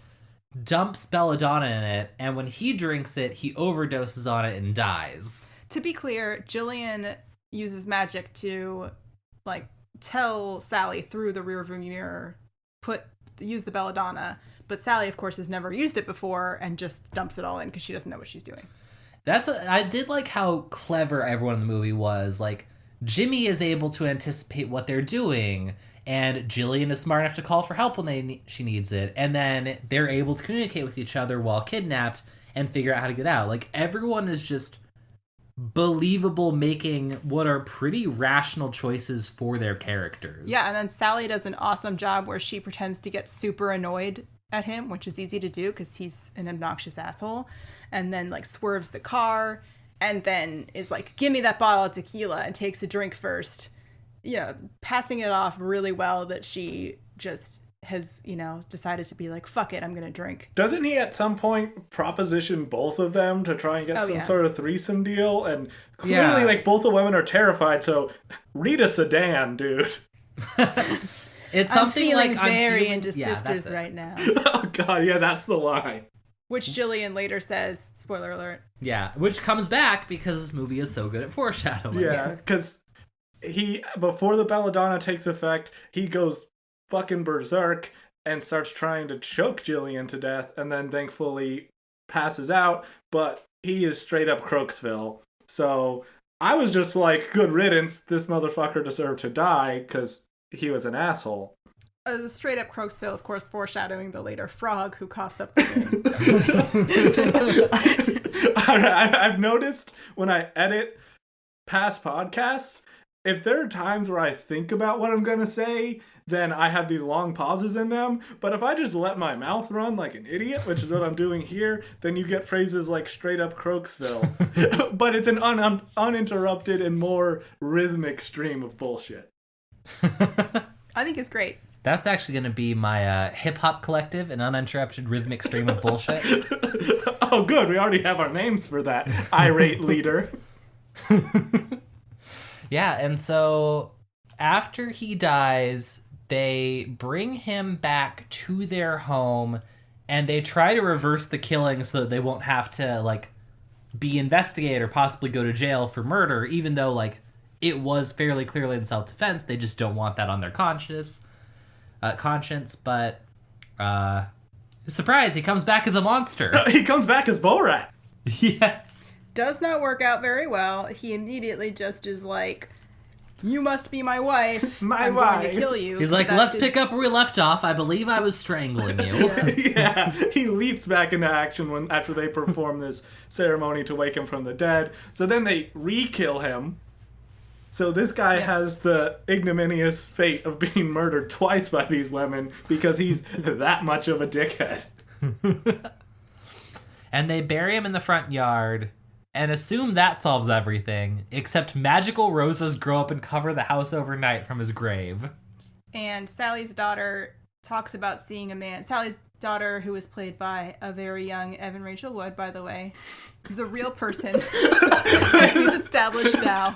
dumps belladonna in it. And when he drinks it, he overdoses on it and dies. To be clear, Jillian uses magic to, like, tell Sally through the rearview mirror, use the belladonna. But Sally, of course, has never used it before and just dumps it all in because she doesn't know what she's doing. I did like how clever everyone in the movie was. Like, Jimmy is able to anticipate what they're doing, and Jillian is smart enough to call for help when she needs it, and then they're able to communicate with each other while kidnapped and figure out how to get out. Like, everyone is just believable, making what are pretty rational choices for their characters. Yeah, and then Sally does an awesome job where she pretends to get super annoyed at him, which is easy to do because he's an obnoxious asshole, and then, like, swerves the car, and then is like, give me that bottle of tequila, and takes a drink first, you know, passing it off really well that she just has, you know, decided to be like, fuck it, I'm gonna drink. Doesn't he at some point proposition both of them to try and get some sort of threesome deal? And clearly, like, both the women are terrified, so read a sedan, dude. It's something I'm like very into sisters right now. Oh god, yeah, that's the line. Which Jillian later says, spoiler alert. Yeah, which comes back because this movie is so good at foreshadowing. Yeah, because before the belladonna takes effect, he goes fucking berserk and starts trying to choke Jillian to death, and then thankfully passes out, but he is straight up Crooksville. So I was just like, good riddance, this motherfucker deserved to die because he was an asshole. Straight up Crooksville, of course, foreshadowing the later frog who coughs up the name. I've noticed when I edit past podcasts, if there are times where I think about what I'm going to say, then I have these long pauses in them. But if I just let my mouth run like an idiot, which is what I'm doing here, then you get phrases like straight up Crooksville. But it's an uninterrupted and more rhythmic stream of bullshit. I think it's great. That's actually going to be my hip-hop collective, an uninterrupted rhythmic stream of bullshit. Oh, good. We already have our names for that irate leader. Yeah, and so after he dies, they bring him back to their home, and they try to reverse the killing so that they won't have to, like, be investigated or possibly go to jail for murder, even though, like, it was fairly clearly in self-defense. They just don't want that on their conscience. But surprise, he comes back as a monster. He comes back as Borat. Yeah. Does not work out very well. He immediately just is like, you must be my wife. I'm going to kill you. He's like, let's pick up where we left off. I believe I was strangling you. Yeah, he leaps back into action after they perform this ceremony to wake him from the dead. So then they re-kill him. So this guy has the ignominious fate of being murdered twice by these women because he's that much of a dickhead. And they bury him in the front yard and assume that solves everything, except magical roses grow up and cover the house overnight from his grave. And Sally's daughter talks about seeing a man. Sally's daughter, who was played by a very young Evan Rachel Wood, by the way, is a real person. As we've established now.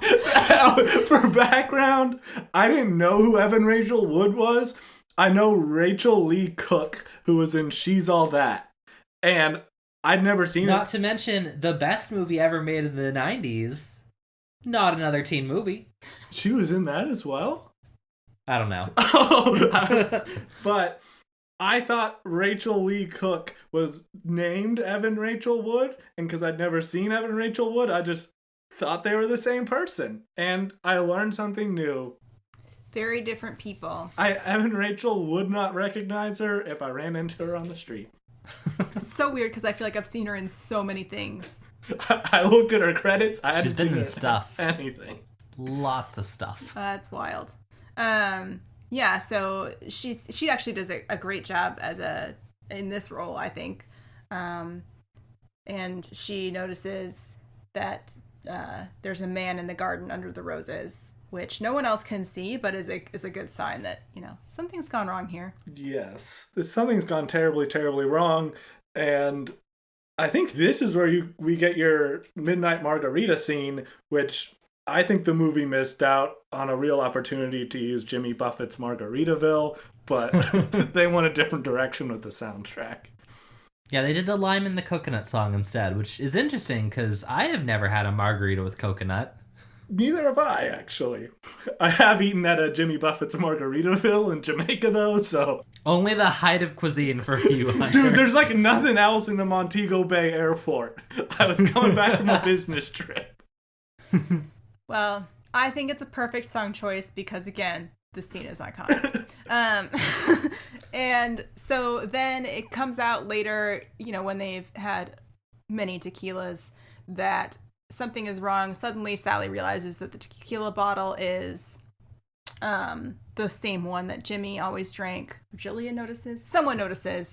For background, I didn't know who Evan Rachel Wood was. I know Rachel Lee Cook, who was in She's All That. And I'd never seen it. Not to mention the best movie ever made in the 90s. Not another teen movie. She was in that as well? I don't know. But I thought Rachel Lee Cook was named Evan Rachel Wood, and because I'd never seen Evan Rachel Wood, I just thought they were the same person. And I learned something new. Very different people. Evan Rachel would not recognize her if I ran into her on the street. It's so weird because I feel like I've seen her in so many things. I looked at her credits. I hadn't She's been seen in her stuff. Anything. Lots of stuff. That's wild. Yeah, so she actually does a great job in this role, I think. And she notices that there's a man in the garden under the roses, which no one else can see, but is a good sign that, you know, something's gone wrong here. Yes. Something's gone terribly, terribly wrong. And I think this is where we get your midnight margarita scene, which I think the movie missed out on a real opportunity to use Jimmy Buffett's Margaritaville, but they went a different direction with the soundtrack. Yeah, they did the lime and the coconut song instead, which is interesting because I have never had a margarita with coconut. Neither have I, actually. I have eaten at a Jimmy Buffett's Margaritaville in Jamaica, though, so... Only the height of cuisine for you, Hunter. Dude, there's like nothing else in the Montego Bay airport. I was coming back from a business trip. Well, I think it's a perfect song choice because, again, the scene is iconic. And so then it comes out later, when they've had many tequilas, that something is wrong. Suddenly, Sally realizes that the tequila bottle is the same one that Jimmy always drank. Jillian notices. Someone notices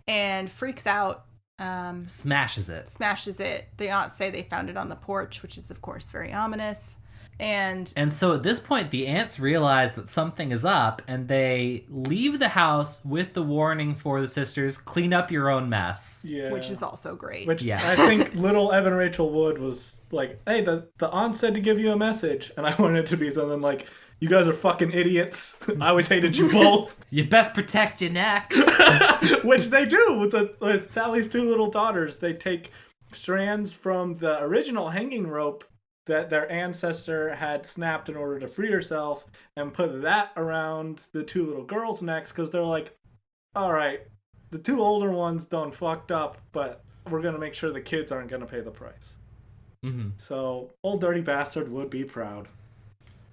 and freaks out. Smashes it. The aunts say they found it on the porch, which is, of course, very ominous. And so at this point, the aunts realize that something is up, and they leave the house with the warning for the sisters, clean up your own mess. Yeah. Which is also great. Which I think little Evan Rachel Wood was like, hey, the aunt said to give you a message. And I wanted it to be something like, you guys are fucking idiots. I always hated you both. You best protect your neck. Which they do with Sally's two little daughters. They take strands from the original hanging rope that their ancestor had snapped in order to free herself and put that around the two little girls' necks because they're like, all right, the two older ones done fucked up, but we're going to make sure the kids aren't going to pay the price. Mm-hmm. So old dirty bastard would be proud.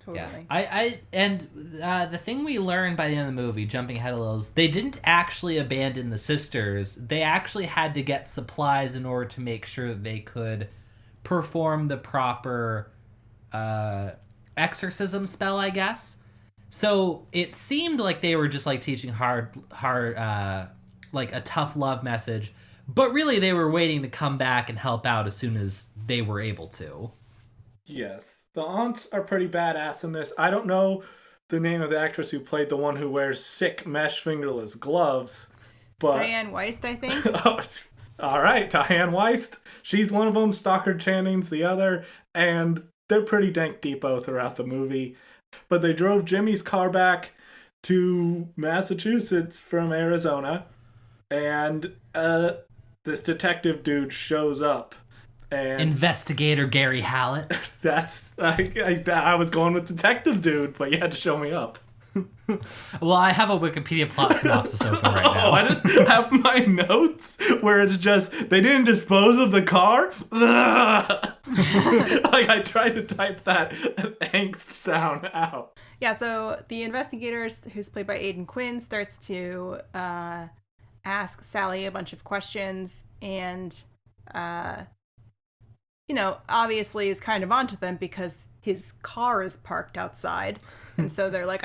Totally. Yeah. The thing we learned by the end of the movie, jumping ahead a little, is they didn't actually abandon the sisters. They actually had to get supplies in order to make sure that they could perform the proper exorcism spell, I guess. So it seemed like they were just like teaching hard like a tough love message, but really they were waiting to come back and help out as soon as they were able to. Yes. The aunts are pretty badass in this. I don't know the name of the actress who played the one who wears sick mesh fingerless gloves, but Diane Weist, I think. All right, Diane Weist. She's one of them. Stockard Channing's the other. And they're pretty dank depot throughout the movie. But they drove Jimmy's car back to Massachusetts from Arizona. And this detective dude shows up. And Investigator Gary Hallett. I was going with detective dude, but you had to show me up. Well, I have a Wikipedia plot synopsis open right now. I just have my notes where it's just, they didn't dispose of the car? Like, I tried to type that angst sound out. Yeah, so the investigator, who's played by Aidan Quinn, starts to ask Sally a bunch of questions and, obviously is kind of onto them because his car is parked outside. And so they're like,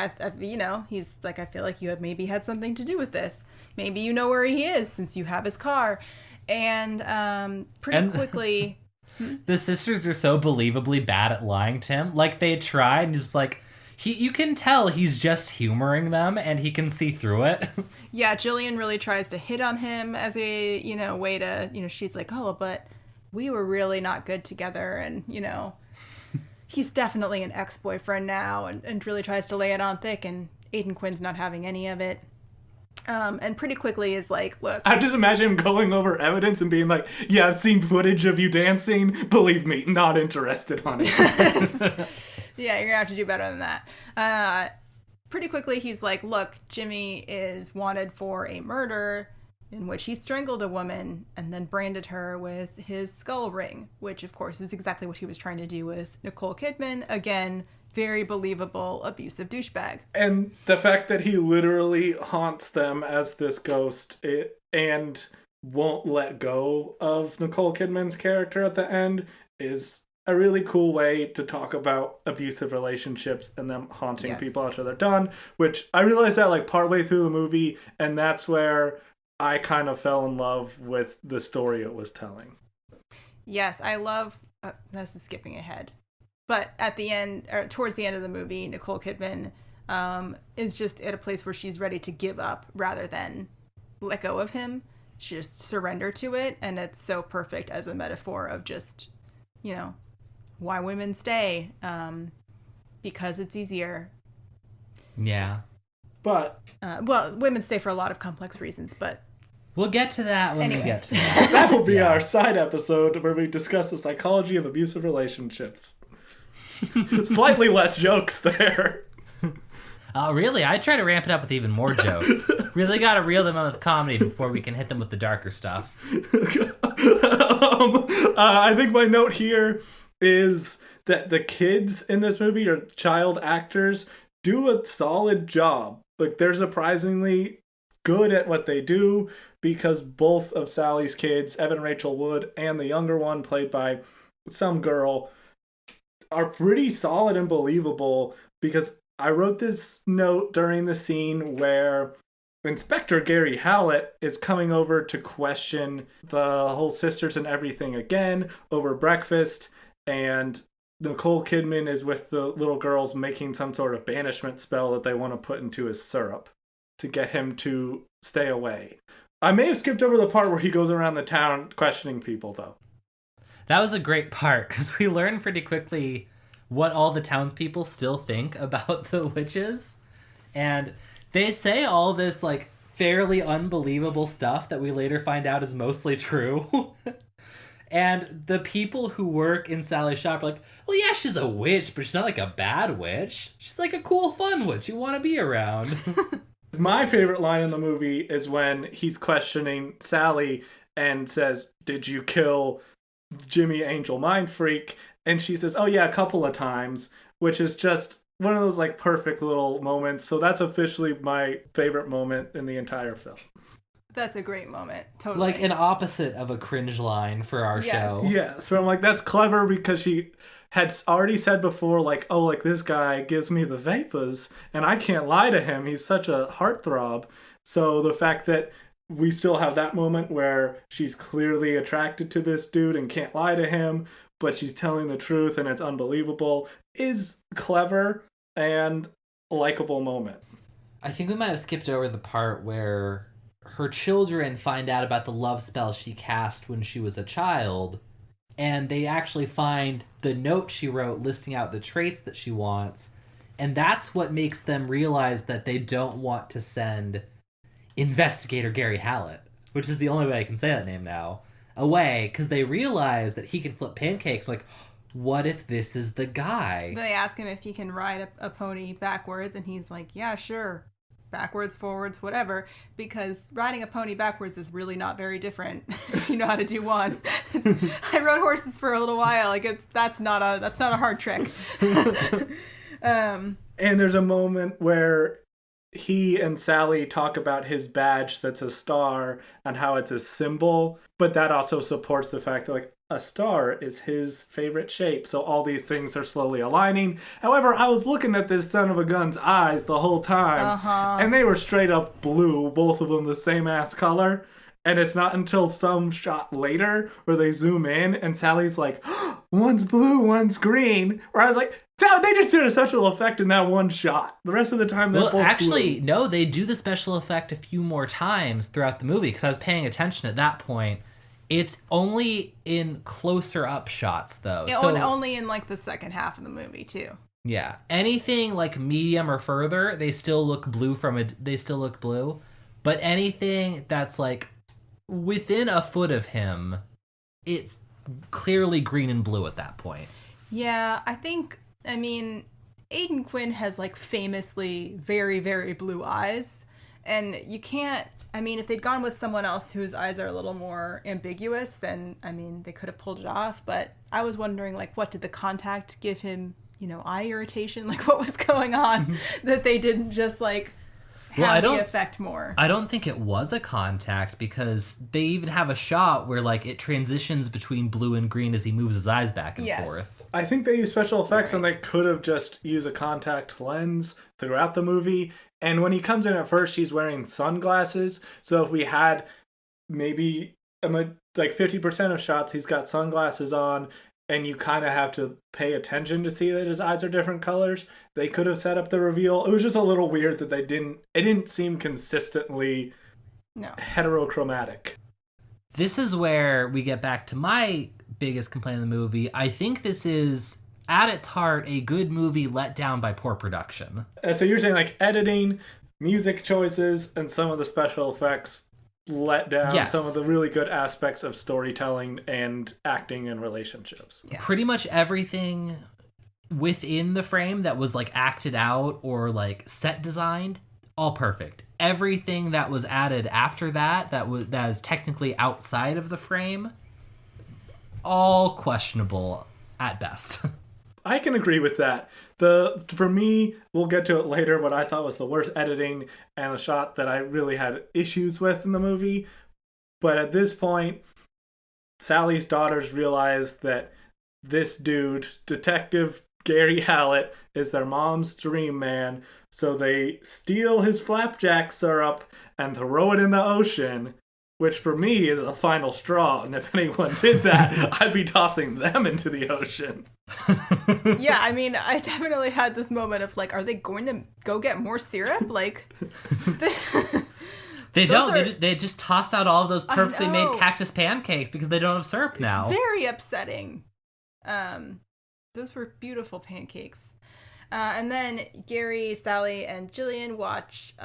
he's like, I feel like you have maybe had something to do with this. Maybe you know where he is since you have his car. And pretty quickly... The sisters are so believably bad at lying to him. Like, they tried and just like... you can tell he's just humoring them and he can see through it. Yeah, Jillian really tries to hit on him as a, way to, she's like, oh, but we were really not good together and, he's definitely an ex-boyfriend now and really tries to lay it on thick, and Aidan Quinn's not having any of it. And pretty quickly is like, look. I just imagine him going over evidence and being like, yeah, I've seen footage of you dancing. Believe me, not interested, honey. Yeah, you're going to have to do better than that. Pretty quickly he's like, look, Jimmy is wanted for a murder in which he strangled a woman and then branded her with his skull ring, which, of course, is exactly what he was trying to do with Nicole Kidman. Again, very believable, abusive douchebag. And the fact that he literally haunts them as this ghost and won't let go of Nicole Kidman's character at the end is a really cool way to talk about abusive relationships and them haunting people after they're done, which I realized that like partway through the movie, and that's where I kind of fell in love with the story it was telling. Yes, I love... this is skipping ahead. But at the end, or towards the end of the movie, Nicole Kidman is just at a place where she's ready to give up rather than let go of him. just surrender to it. And it's so perfect as a metaphor of just, why women stay. Because it's easier. Yeah. But... women stay for a lot of complex reasons, but... We'll get to that when we get to that. That will be our side episode where we discuss the psychology of abusive relationships. Slightly less jokes there. Really? I try to ramp it up with even more jokes. Really got to reel them in with comedy before we can hit them with the darker stuff. I think my note here is that the kids in this movie, or child actors, do a solid job. Like, they're surprisingly good at what they do, because both of Sally's kids, Evan Rachel Wood and the younger one played by some girl, are pretty solid and believable. Because I wrote this note during the scene where Inspector Gary Hallett is coming over to question the whole sisters and everything again over breakfast, and Nicole Kidman is with the little girls making some sort of banishment spell that they want to put into his syrup to get him to stay away. I may have skipped over the part where he goes around the town questioning people, though. That was a great part, because we learned pretty quickly what all the townspeople still think about the witches. And they say all this, like, fairly unbelievable stuff that we later find out is mostly true. And the people who work in Sally's shop are like, well, yeah, she's a witch, but she's not like a bad witch. She's like a cool, fun witch you want to be around. My favorite line in the movie is when he's questioning Sally and says, did you kill Jimmy Angel Mind Freak? And she says, oh yeah, a couple of times, which is just one of those like perfect little moments. So that's officially my favorite moment in the entire film. That's a great moment. Totally. Like an opposite of a cringe line for our show. Yes. So I'm like, that's clever, because she had already said before, like, oh, like, this guy gives me the vapors and I can't lie to him. He's such a heartthrob. So the fact that we still have that moment where she's clearly attracted to this dude and can't lie to him, but she's telling the truth and it's unbelievable, is clever and a likable moment. I think we might have skipped over the part where her children find out about the love spell she cast when she was a child, and they actually find the note she wrote listing out the traits that she wants, and that's what makes them realize that they don't want to send Investigator Gary Hallett, which is the only way I can say that name now, away, because they realize that he can flip pancakes. Like, what if this is the guy? They ask him if he can ride a pony backwards, and he's like, yeah, sure. Backwards, forwards, whatever, because riding a pony backwards is really not very different if you know how to do one. I rode horses for a little while. Like, that's not a hard trick. And there's a moment where he and Sally talk about his badge that's a star and how it's a symbol, but that also supports the fact that, like, a star is his favorite shape. So all these things are slowly aligning. However, I was looking at this son of a gun's eyes the whole time, and they were straight up blue, both of them the same ass color. And it's not until some shot later where they zoom in and Sally's like, oh, one's blue, one's green. Where I was like, they just did a special effect in that one shot. The rest of the time, they're both actually, blue. No, they do the special effect a few more times throughout the movie, because I was paying attention at that point. It's only in closer up shots, though. Yeah, so, only in, like, the second half of the movie, too. Yeah. Anything, like, medium or further, they still look blue But anything that's, like, within a foot of him, it's clearly green and blue at that point. Yeah, I mean, Aidan Quinn has, like, famously very, very blue eyes. And you can't... I mean, if they'd gone with someone else whose eyes are a little more ambiguous, then, I mean, they could have pulled it off. But I was wondering, like, what did the contact give him, eye irritation? Like, what was going on that they didn't just, like, have the effect more? I don't think it was a contact, because they even have a shot where, like, it transitions between blue and green as he moves his eyes back and forth. I think they use special effects, and they could have just used a contact lens throughout the movie. And when he comes in at first, he's wearing sunglasses. So if we had maybe like 50% of shots, he's got sunglasses on, and you kind of have to pay attention to see that his eyes are different colors. They could have set up the reveal. It was just a little weird that it didn't seem consistently heterochromatic. This is where we get back to my biggest complaint in the movie. I think this is, at its heart, a good movie let down by poor production. So you're saying like editing, music choices, and some of the special effects let down some of the really good aspects of storytelling and acting and relationships. Yes. Pretty much everything within the frame that was like acted out or like set designed, all perfect. Everything that was added after that is technically outside of the frame, all questionable at best. I can agree with that. For me, we'll get to it later, what I thought was the worst editing and a shot that I really had issues with in the movie. But at this point, Sally's daughters realize that this dude, Detective Gary Hallett, is their mom's dream man. So they steal his flapjack syrup and throw it in the ocean, which for me is a final straw. And if anyone did that, I'd be tossing them into the ocean. Yeah, I mean, I definitely had this moment of like, are they going to go get more syrup? Like, they don't. They just toss out all of those perfectly made cactus pancakes because they don't have syrup now. Very upsetting. Those were beautiful pancakes. And then Gary, Sally, and Jillian watch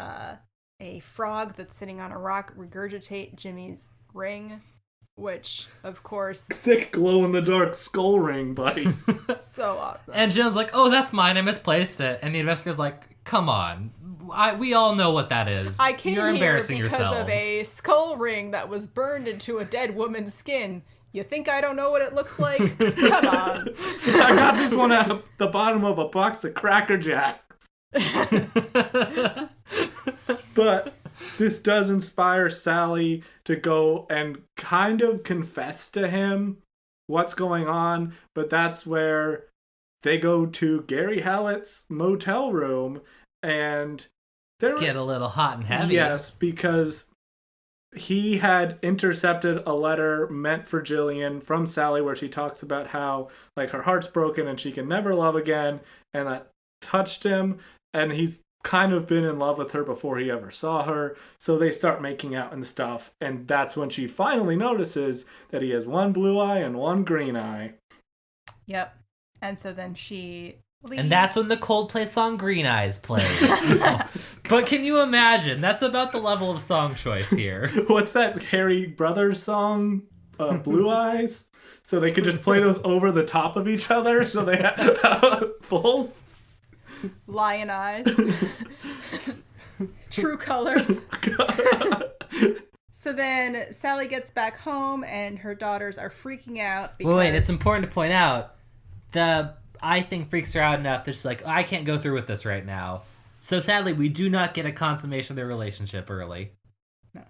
a frog that's sitting on a rock regurgitate Jimmy's ring, which, of course... Sick glow-in-the-dark skull ring, buddy. So awesome. And Jillian's like, oh, that's mine, I misplaced it. And the investigator's like, come on. We all know what that is. I came You're embarrassing here because yourselves. of a skull ring that was burned into a dead woman's skin. You think I don't know what it looks like? Come on. I got this one at the bottom of a box of Cracker Jacks. But this does inspire Sally to go and kind of confess to him what's going on. But that's where they go to Gary Hallett's motel room and they're... Get a little hot and heavy. Yes, because... he had intercepted a letter meant for Jillian from Sally where she talks about how like her heart's broken and she can never love again, and that touched him, and he's kind of been in love with her before he ever saw her. So they start making out and stuff, and that's when she finally notices that he has one blue eye and one green eye. Yep. And so then she leaves. And that's when the Coldplay song Green Eyes plays. But can you imagine? That's about the level of song choice here. What's that Harry Brothers song? Blue Eyes? So they could just play those over the top of each other so they have full... Lion eyes. True colors. So then Sally gets back home and her daughters are freaking out because... Wait, it's important to point out I think freaks her out enough that she's like, I can't go through with this right now. So sadly, we do not get a consummation of their relationship early. No.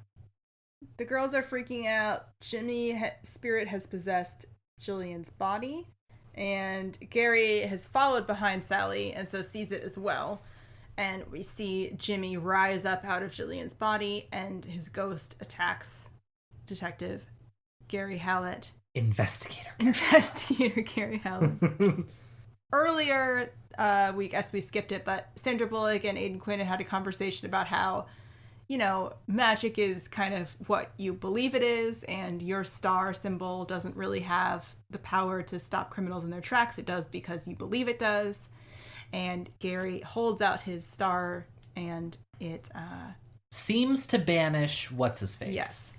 The girls are freaking out. Jimmy's spirit has possessed Jillian's body, and Gary has followed behind Sally and so sees it as well. And we see Jimmy rise up out of Jillian's body, and his ghost attacks Detective Gary Hallett. Investigator Gary Hallett. Earlier, we skipped it, but Sandra Bullock and Aidan Quinn had a conversation about how, magic is kind of what you believe it is, and your star symbol doesn't really have the power to stop criminals in their tracks. It does because you believe it does. And Gary holds out his star, and it seems to banish what's-his-face. Yes.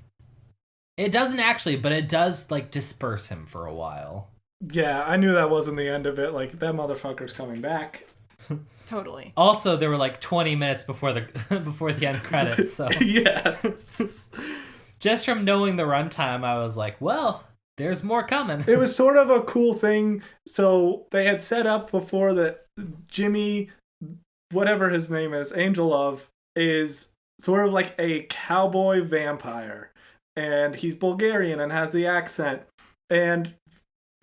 It doesn't actually, but it does, disperse him for a while. Yeah, I knew that wasn't the end of it. Like, that motherfucker's coming back. Totally. Also, there were 20 minutes before the end credits. So yeah. Just from knowing the runtime, I was like, well, there's more coming. It was sort of a cool thing. So they had set up before that Jimmy, whatever his name is, Angel Love, is sort of like a cowboy vampire. And he's Bulgarian and has the accent. And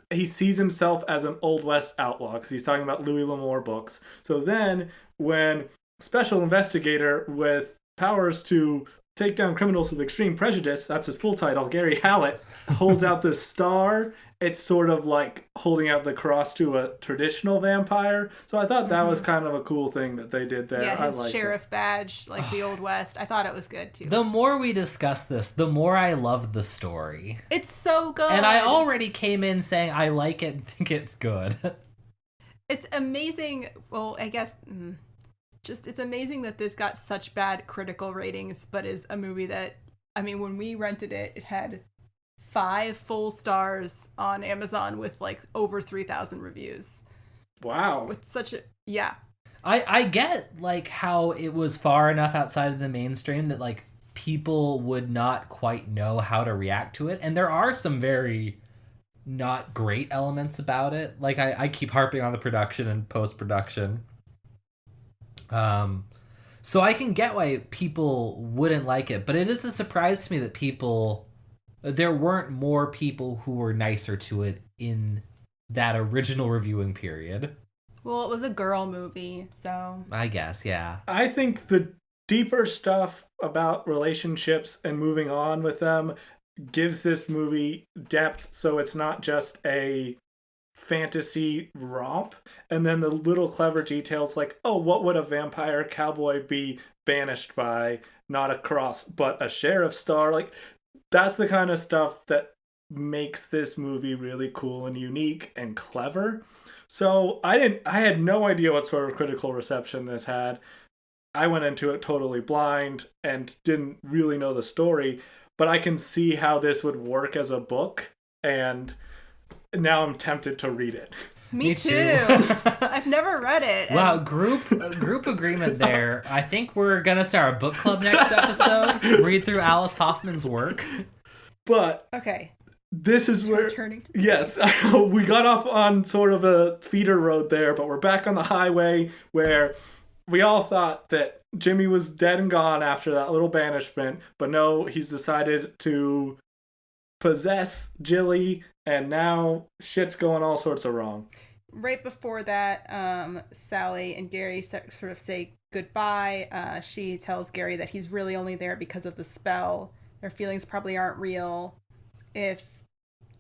he sees himself as an Old West outlaw because he's talking about Louis L'Amour books. So then when special investigator with powers to take down criminals with extreme prejudice, that's his full title, Gary Hallett, holds out this star. It's sort of like holding out the cross to a traditional vampire. So I thought that was kind of a cool thing that they did there. Yeah, his sheriff badge, like the Old West. I thought it was good, too. The more we discuss this, the more I love the story. It's so good. And I already came in saying I like it and think it's good. It's amazing. Well, I guess... it's amazing that this got such bad critical ratings, but is a movie that, I mean, when we rented it, it had 5 full stars on Amazon with like over 3,000 reviews. Wow. With such a, yeah. I get like how it was far enough outside of the mainstream that like people would not quite know how to react to it. And there are some very not great elements about it. Like I keep harping on the production and post-production. So I can get why people wouldn't like it, but it is a surprise to me that there weren't more people who were nicer to it in that original reviewing period. Well, it was a girl movie, so... I guess, yeah. I think the deeper stuff about relationships and moving on with them gives this movie depth, so it's not just a fantasy romp. And then the little clever details like, oh, what would a vampire cowboy be banished by? Not a cross, but a sheriff's star. Like, that's the kind of stuff that makes this movie really cool and unique and clever. So I had no idea what sort of critical reception this had. I went into it totally blind and didn't really know the story, but I can see how this would work as a book, and now I'm tempted to read it. Me too. I've never read it. Wow, group agreement there. I think we're gonna start a book club next episode. Read through Alice Hoffman's work. But okay, this is where yes, we got off on sort of a feeder road there, but we're back on the highway where we all thought that Jimmy was dead and gone after that little banishment, but no, he's decided to possess Jilly, and now shit's going all sorts of wrong. Right before that, Sally and Gary sort of say goodbye. She tells Gary that he's really only there because of the spell. Their feelings probably aren't real. If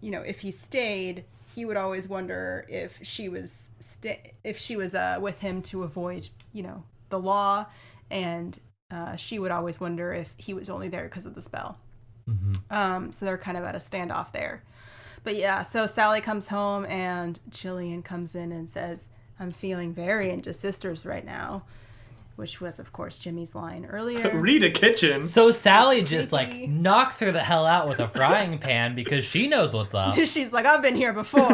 he stayed, he would always wonder if she was with him to avoid, the law, and she would always wonder if he was only there because of the spell. Mm-hmm. So they're kind of at a standoff there. But yeah, so Sally comes home and Jillian comes in and says, "I'm feeling very into sisters right now," which was, of course, Jimmy's line earlier. Rita Kitchen. So Sally just knocks her the hell out with a frying pan because she knows what's up. She's like, "I've been here before."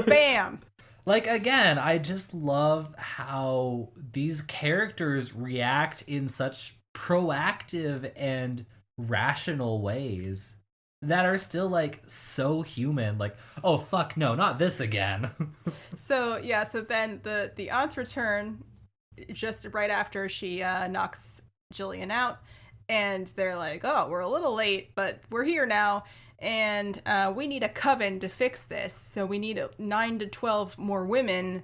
Bam. Like, again, I just love how these characters react in such proactive and rational ways that are still, like, so human. Like, oh, fuck, no, not this again. So then the aunts return just right after she knocks Jillian out, and they're like, "Oh, we're a little late, but we're here now, and we need a coven to fix this, so we need 9 to 12 more women."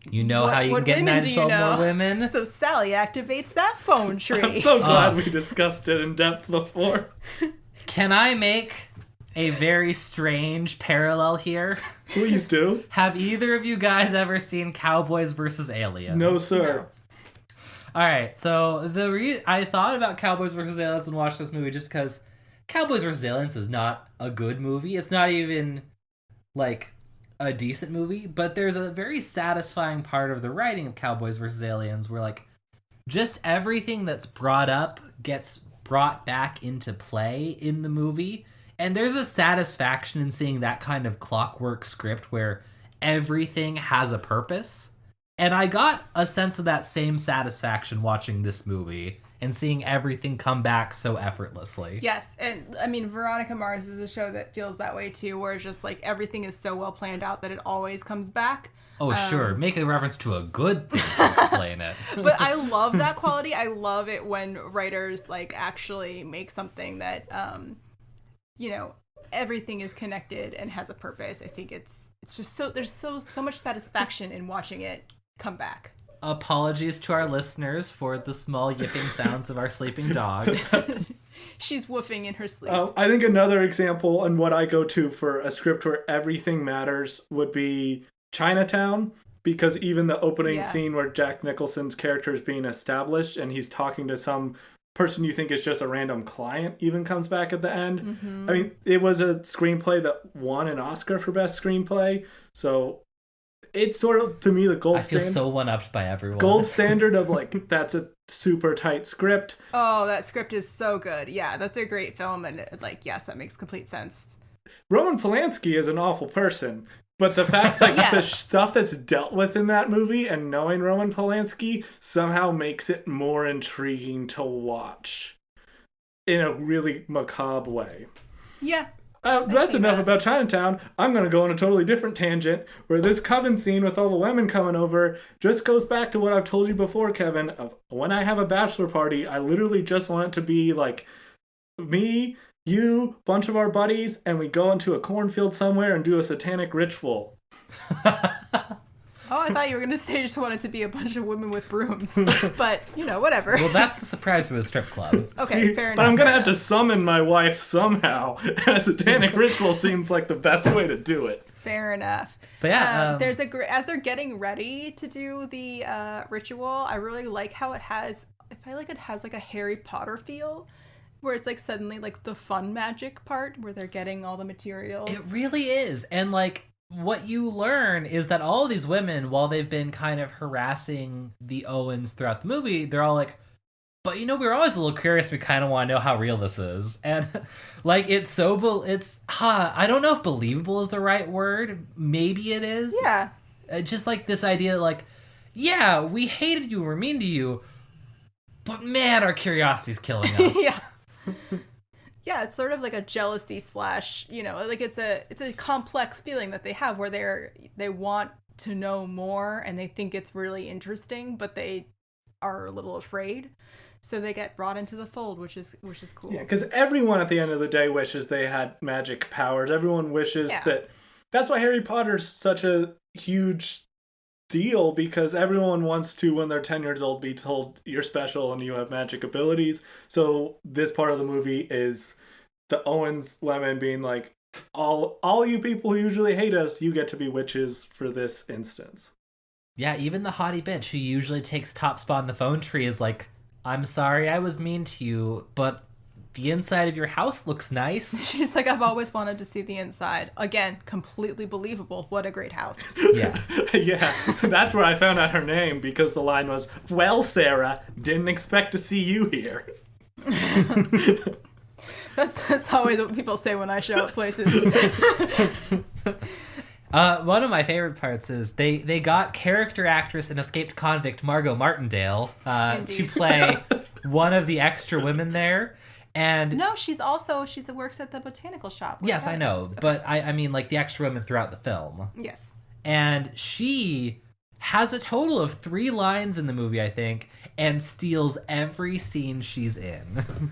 You know how you can get 9 to 12 more women? So Sally activates that phone tree. I'm so glad we discussed it in depth before. Can I make a very strange parallel here? Please do. Have either of you guys ever seen Cowboys vs. Aliens? No, sir. All right, so I thought about Cowboys vs. Aliens and watched this movie just because Cowboys vs. Aliens is not a good movie. It's not even, like, a decent movie, but there's a very satisfying part of the writing of Cowboys vs. Aliens where, like, just everything that's brought up gets brought back into play in the movie, and there's a satisfaction in seeing that kind of clockwork script where everything has a purpose, and I got a sense of that same satisfaction watching this movie and seeing everything come back so effortlessly. Yes, and I mean, Veronica Mars is a show that feels that way too, where it's just like everything is so well planned out that it always comes back. Oh, sure. Make a reference to a good thing to explain it. But I love that quality. I love it when writers like actually make something that, everything is connected and has a purpose. I think it's just there's so much satisfaction in watching it come back. Apologies to our listeners for the small yipping sounds of our sleeping dog. She's woofing in her sleep. I think another example and what I go to for a script where everything matters would be Chinatown, because even the opening scene where Jack Nicholson's character is being established and he's talking to some person you think is just a random client even comes back at the end. Mm-hmm. I mean, it was a screenplay that won an Oscar for Best Screenplay, so it's sort of, to me, the gold standard. I feel so one-upped by everyone. Gold standard of, like, that's a super tight script. Oh, that script is so good. Yeah, that's a great film, and, like, yes, that makes complete sense. Roman Polanski is an awful person, but the fact, like, the stuff that's dealt with in that movie and knowing Roman Polanski somehow makes it more intriguing to watch in a really macabre way. Yeah. That's enough about Chinatown. I'm going to go on a totally different tangent where this coven scene with all the women coming over just goes back to what I've told you before, Kevin, of when I have a bachelor party, I literally just want it to be like me, you, bunch of our buddies, and we go into a cornfield somewhere and do a satanic ritual. Oh, I thought you were going to say you just wanted to be a bunch of women with brooms. But, you know, whatever. Well, that's the surprise for the strip club. Okay, fair enough. But I'm going to have to summon my wife somehow. And a satanic ritual seems like the best way to do it. Fair enough. But yeah, there's as they're getting ready to do the ritual, I really like how it has, I feel like it has like a Harry Potter feel. Where it's like suddenly like the fun magic part where they're getting all the materials. It really is. And like, what you learn is that all of these women, while they've been kind of harassing the Owens throughout the movie, they're all like, but you know, we're always a little curious. We kind of want to know how real this is. And like, I don't know if believable is the right word. Maybe it is. Yeah. Just like this idea, like, yeah, we hated you, we're mean to you, but man, our curiosity's killing us. Yeah. Yeah, it's sort of like a jealousy / you know, like it's a complex feeling that they have where they want to know more and they think it's really interesting, but they are a little afraid. So they get brought into the fold, which is cool. Yeah, because everyone at the end of the day wishes they had magic powers. Everyone wishes that. That's why Harry Potter's such a huge deal, because everyone wants to, when they're 10 years old, be told you're special and you have magic abilities. So this part of the movie is the Owens women being like, all you people who usually hate us, you get to be witches for this instance. Yeah, even the haughty bitch who usually takes top spot in the phone tree is like, I'm sorry I was mean to you, but the inside of your house looks nice. She's like, I've always wanted to see the inside. Again, completely believable. What a great house. Yeah. Yeah, that's where I found out her name, because the line was, well, Sarah, didn't expect to see you here. That's always what people say when I show up places. One of my favorite parts is they got character actress and escaped convict Margot Martindale to play one of the extra women there. And no, she works at the botanical shop. Yes, I know, but I mean like the extra women throughout the film. Yes. And she has a total of 3 lines in the movie, I think, and steals every scene she's in.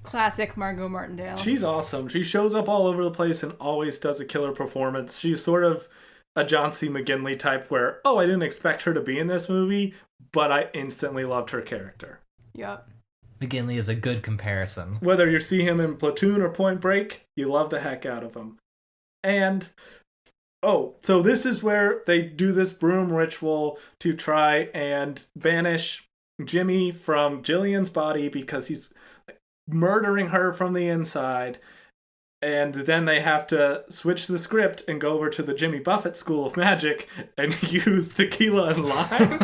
Classic Margot Martindale. She's awesome. She shows up all over the place and always does a killer performance. She's sort of a John C. McGinley type where, I didn't expect her to be in this movie, but I instantly loved her character. Yep. McGinley is a good comparison. Whether you see him in Platoon or Point Break, you love the heck out of him. And, so this is where they do this broom ritual to try and banish Jimmy from Jillian's body because he's murdering her from the inside. And then they have to switch the script and go over to the Jimmy Buffett School of Magic and use tequila and lime.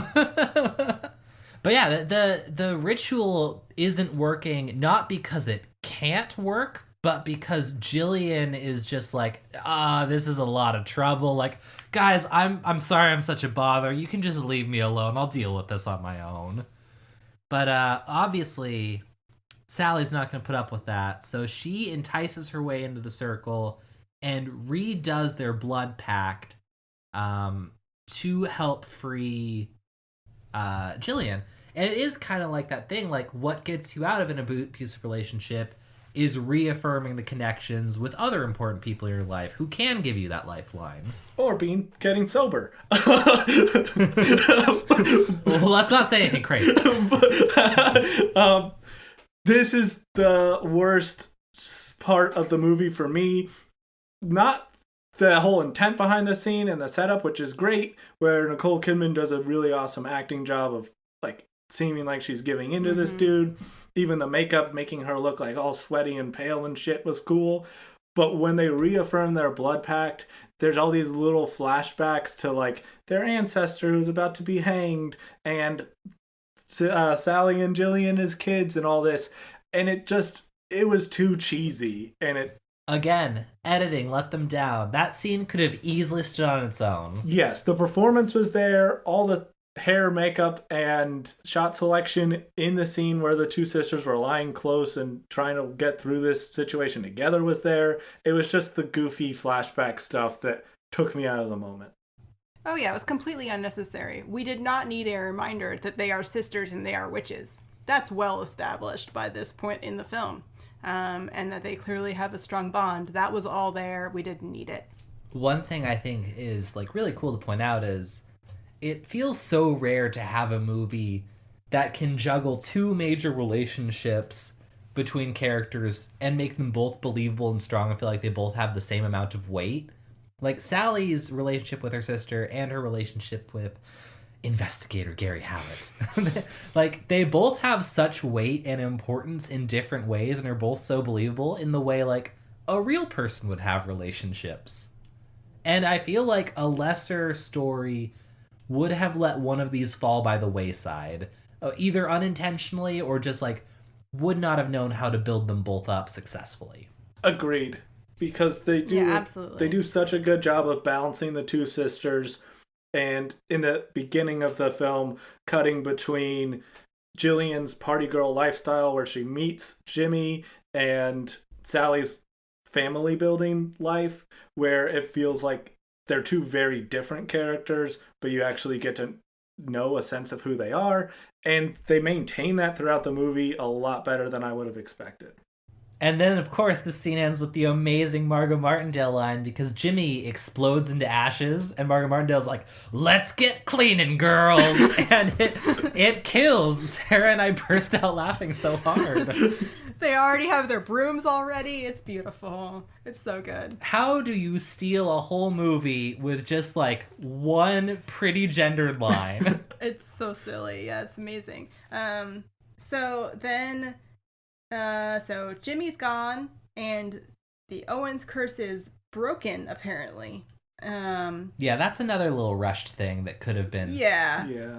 But yeah, the ritual isn't working, not because it can't work, but because Jillian is just like, this is a lot of trouble. Like, guys, I'm sorry I'm such a bother. You can just leave me alone. I'll deal with this on my own. But obviously, Sally's not going to put up with that. So she entices her way into the circle and redoes their blood pact to help free Jillian. And it is kind of like that thing, like what gets you out of an abusive relationship is reaffirming the connections with other important people in your life who can give you that lifeline. Or getting sober. Well, let's not say anything crazy. This is the worst part of the movie for me. Not the whole intent behind the scene and the setup, which is great, where Nicole Kidman does a really awesome acting job of like seeming like she's giving into this dude. Even the makeup making her look like all sweaty and pale and shit was cool. But when they reaffirm their blood pact, there's all these little flashbacks to like their ancestor who's about to be hanged, and Sally and Jillian as kids and all this. And it was too cheesy. And it... Again, editing let them down. That scene could have easily stood on its own. Yes, the performance was there. All the hair, makeup, and shot selection in the scene where the two sisters were lying close and trying to get through this situation together was there. It was just the goofy flashback stuff that took me out of the moment. Oh yeah, it was completely unnecessary. We did not need a reminder that they are sisters and they are witches. That's well established by this point in the film. And that they clearly have a strong bond. That was all there. We didn't need it. One thing I think is like really cool to point out is it feels so rare to have a movie that can juggle two major relationships between characters and make them both believable and strong and feel like they both have the same amount of weight. Like Sally's relationship with her sister and her relationship with investigator Gary Hallett. Like, they both have such weight and importance in different ways and are both so believable in the way, like, a real person would have relationships. And I feel like a lesser story would have let one of these fall by the wayside, either unintentionally or just, like, would not have known how to build them both up successfully. Agreed. Because they do such a good job of balancing the two sisters. And in the beginning of the film, cutting between Jillian's party girl lifestyle where she meets Jimmy and Sally's family building life, where it feels like they're two very different characters, but you actually get to know a sense of who they are. And they maintain that throughout the movie a lot better than I would have expected. And then, of course, the scene ends with the amazing Margot Martindale line because Jimmy explodes into ashes, and Margot Martindale's like, "Let's get cleaning, girls!" And it kills. Sarah and I burst out laughing so hard. They already have their brooms already. It's beautiful. It's so good. How do you steal a whole movie with just, like, one pretty gendered line? It's so silly. Yeah, it's amazing. So Jimmy's gone, and the Owens curse is broken, apparently. Yeah, that's another little rushed thing that could have been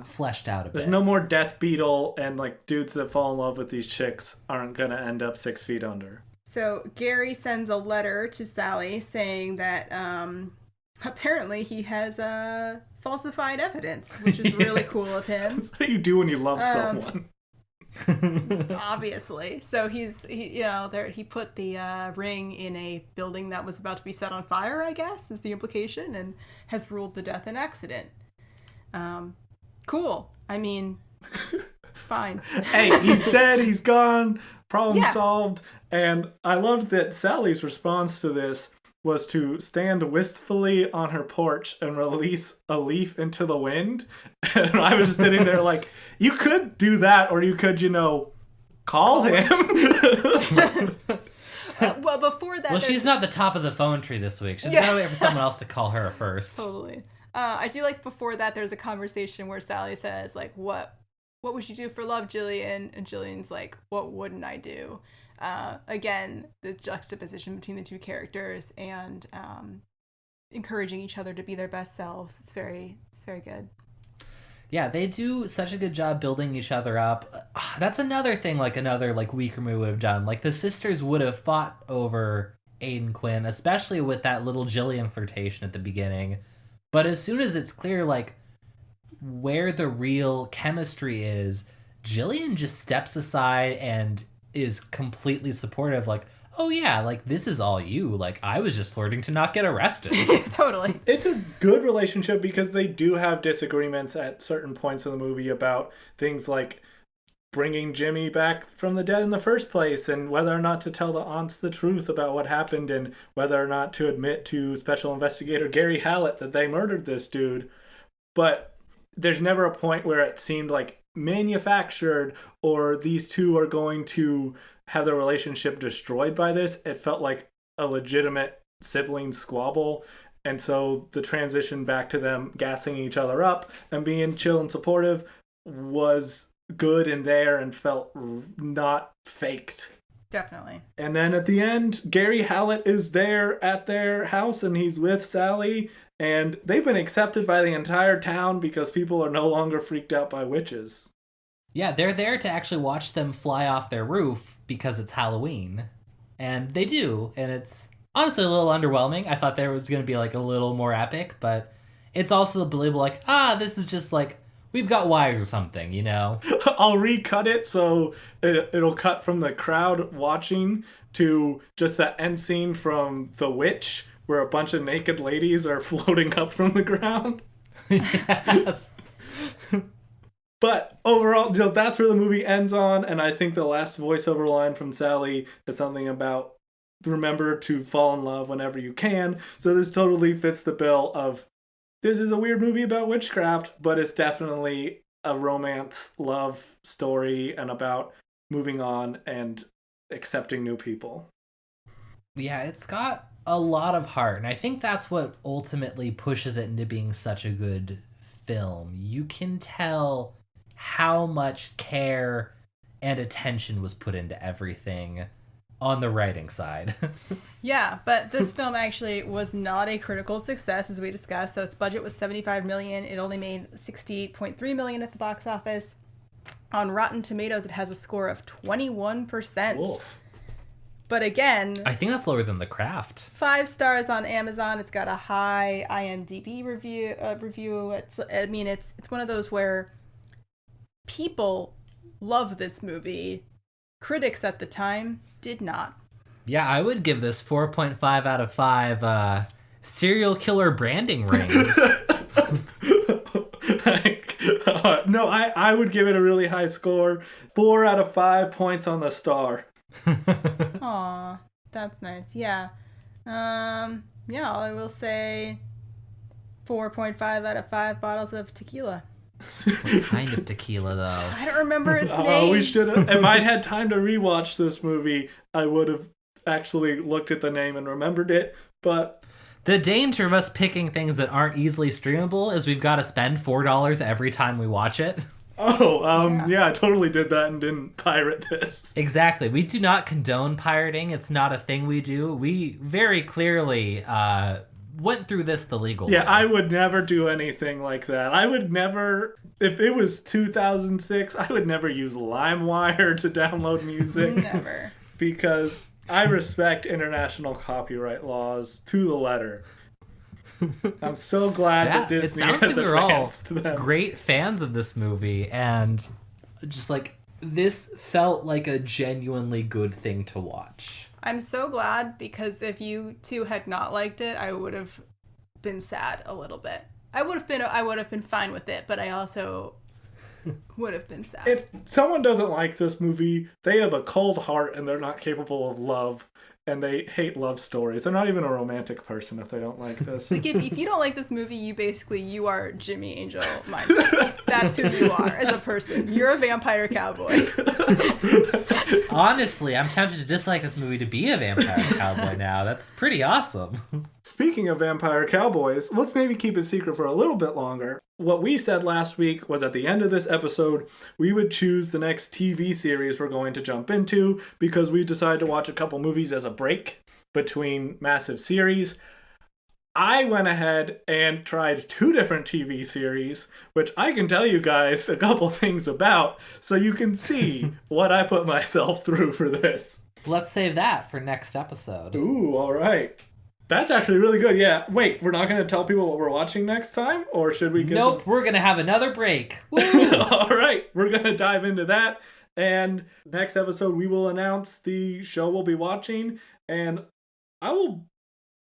fleshed out a bit. There's no more Death Beetle, and like dudes that fall in love with these chicks aren't gonna end up 6 feet under. So Gary sends a letter to Sally saying that apparently he has falsified evidence, which is really cool of him. That's what you do when you love someone. Obviously. So he put the ring in a building that was about to be set on fire, I guess, is the implication, and has ruled the death an accident. Cool. I mean, fine. Hey, he's dead, he's gone, problem solved. And I loved that Sally's response to this was to stand wistfully on her porch and release a leaf into the wind. And I was sitting there like, you could do that, or you could, call him. Well, before that... Well, she's not the top of the phone tree this week. She's got to wait for someone else to call her first. Totally. I do like before that there's a conversation where Sally says, like, what would you do for love, Jillian? And Jillian's like, what wouldn't I do? Again, the juxtaposition between the two characters and encouraging each other to be their best selves. It's very good. Yeah, they do such a good job building each other up. That's another thing, another weaker movie would have done. Like, the sisters would have fought over Aiden Quinn, especially with that little Jillian flirtation at the beginning. But as soon as it's clear, where the real chemistry is, Jillian just steps aside and is completely supportive, oh yeah, this is all you. I was just flirting to not get arrested. Totally. It's a good relationship because they do have disagreements at certain points in the movie about things like bringing Jimmy back from the dead in the first place and whether or not to tell the aunts the truth about what happened and whether or not to admit to Special Investigator Gary Hallett that they murdered this dude. But there's never a point where it seemed like manufactured or these two are going to have their relationship destroyed by this. It felt like a legitimate sibling squabble. And so the transition back to them gassing each other up and being chill and supportive was good in there and felt not faked. Definitely. And then at the end, Gary Hallett is there at their house and he's with Sally. And they've been accepted by the entire town because people are no longer freaked out by witches. Yeah, they're there to actually watch them fly off their roof because it's Halloween. And they do. And it's honestly a little underwhelming. I thought there was going to be like a little more epic, but it's also believable, like, this is just like, we've got wires or something, you know? I'll recut it so it'll cut from the crowd watching to just the end scene from The Witch, where a bunch of naked ladies are floating up from the ground. Yes. But overall, that's where the movie ends on, and I think the last voiceover line from Sally is something about remember to fall in love whenever you can. So this totally fits the bill of this is a weird movie about witchcraft, but it's definitely a romance love story and about moving on and accepting new people. Yeah, it's got a lot of heart, and I think that's what ultimately pushes it into being such a good film. You can tell how much care and attention was put into everything on the writing side. Yeah, but this film actually was not a critical success, as we discussed. So its budget was $75 million. It only made $68.3 million at the box office. On Rotten Tomatoes, it has a score of 21%. Wolf. But again, I think that's lower than The Craft. 5 stars on Amazon. It's got a high IMDb review. It's one of those where people love this movie. Critics at the time did not. Yeah, I would give this 4.5 out of 5 serial killer branding rings. No, I would give it a really high score. 4 out of 5 points on the star. Aw, that's nice. Yeah. I will say 4.5 out of 5 bottles of tequila. What kind of tequila, though? I don't remember its name. Oh, we should have. If I'd had time to rewatch this movie, I would have actually looked at the name and remembered it. But the danger of us picking things that aren't easily streamable is we've got to spend $4 every time we watch it. Yeah, I totally did that and didn't pirate this. Exactly. We do not condone pirating. It's not a thing we do. We very clearly went through this the legal way. Yeah, I would never do anything like that. I would never, if it was 2006, I would never use LimeWire to download music. Never. Because I respect international copyright laws to the letter. I'm so glad that Disney has advanced them. Great fans of this movie, and just like this felt like a genuinely good thing to watch. I'm so glad, because if you two had not liked it, I would have been sad a little bit. I would have been fine with it, but I also would have been sad. If someone doesn't like this movie, they have a cold heart and they're not capable of love. And they hate love stories. They're not even a romantic person if they don't like this. Like if you don't like this movie, you are Jimmy Angel minded. That's who you are as a person. You're a vampire cowboy. Honestly, I'm tempted to dislike this movie to be a vampire cowboy now. That's pretty awesome. Speaking of vampire cowboys, let's maybe keep it secret for a little bit longer. What we said last week was at the end of this episode, we would choose the next TV series we're going to jump into because we decided to watch a couple movies as a break between massive series. I went ahead and tried 2 different TV series, which I can tell you guys a couple things about so you can see what I put myself through for this. Let's save that for next episode. Ooh, all right. That's actually really good. Yeah. Wait, we're not going to tell people what we're watching next time? Or should we? Nope, we're going to have another break. All right. We're going to dive into that. And next episode, we will announce the show we'll be watching. And I will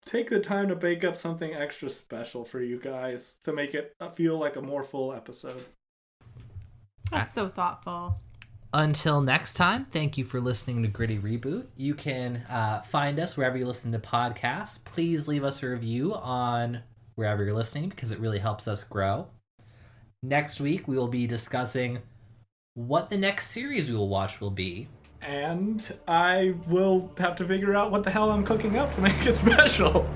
take the time to bake up something extra special for you guys to make it feel like a more full episode. That's so thoughtful. Until next time, thank you for listening to Gritty Reboot. You can find us wherever you listen to podcasts. Please leave us a review on wherever you're listening because it really helps us grow. Next week, we will be discussing what the next series we will watch will be. And I will have to figure out what the hell I'm cooking up to make it special.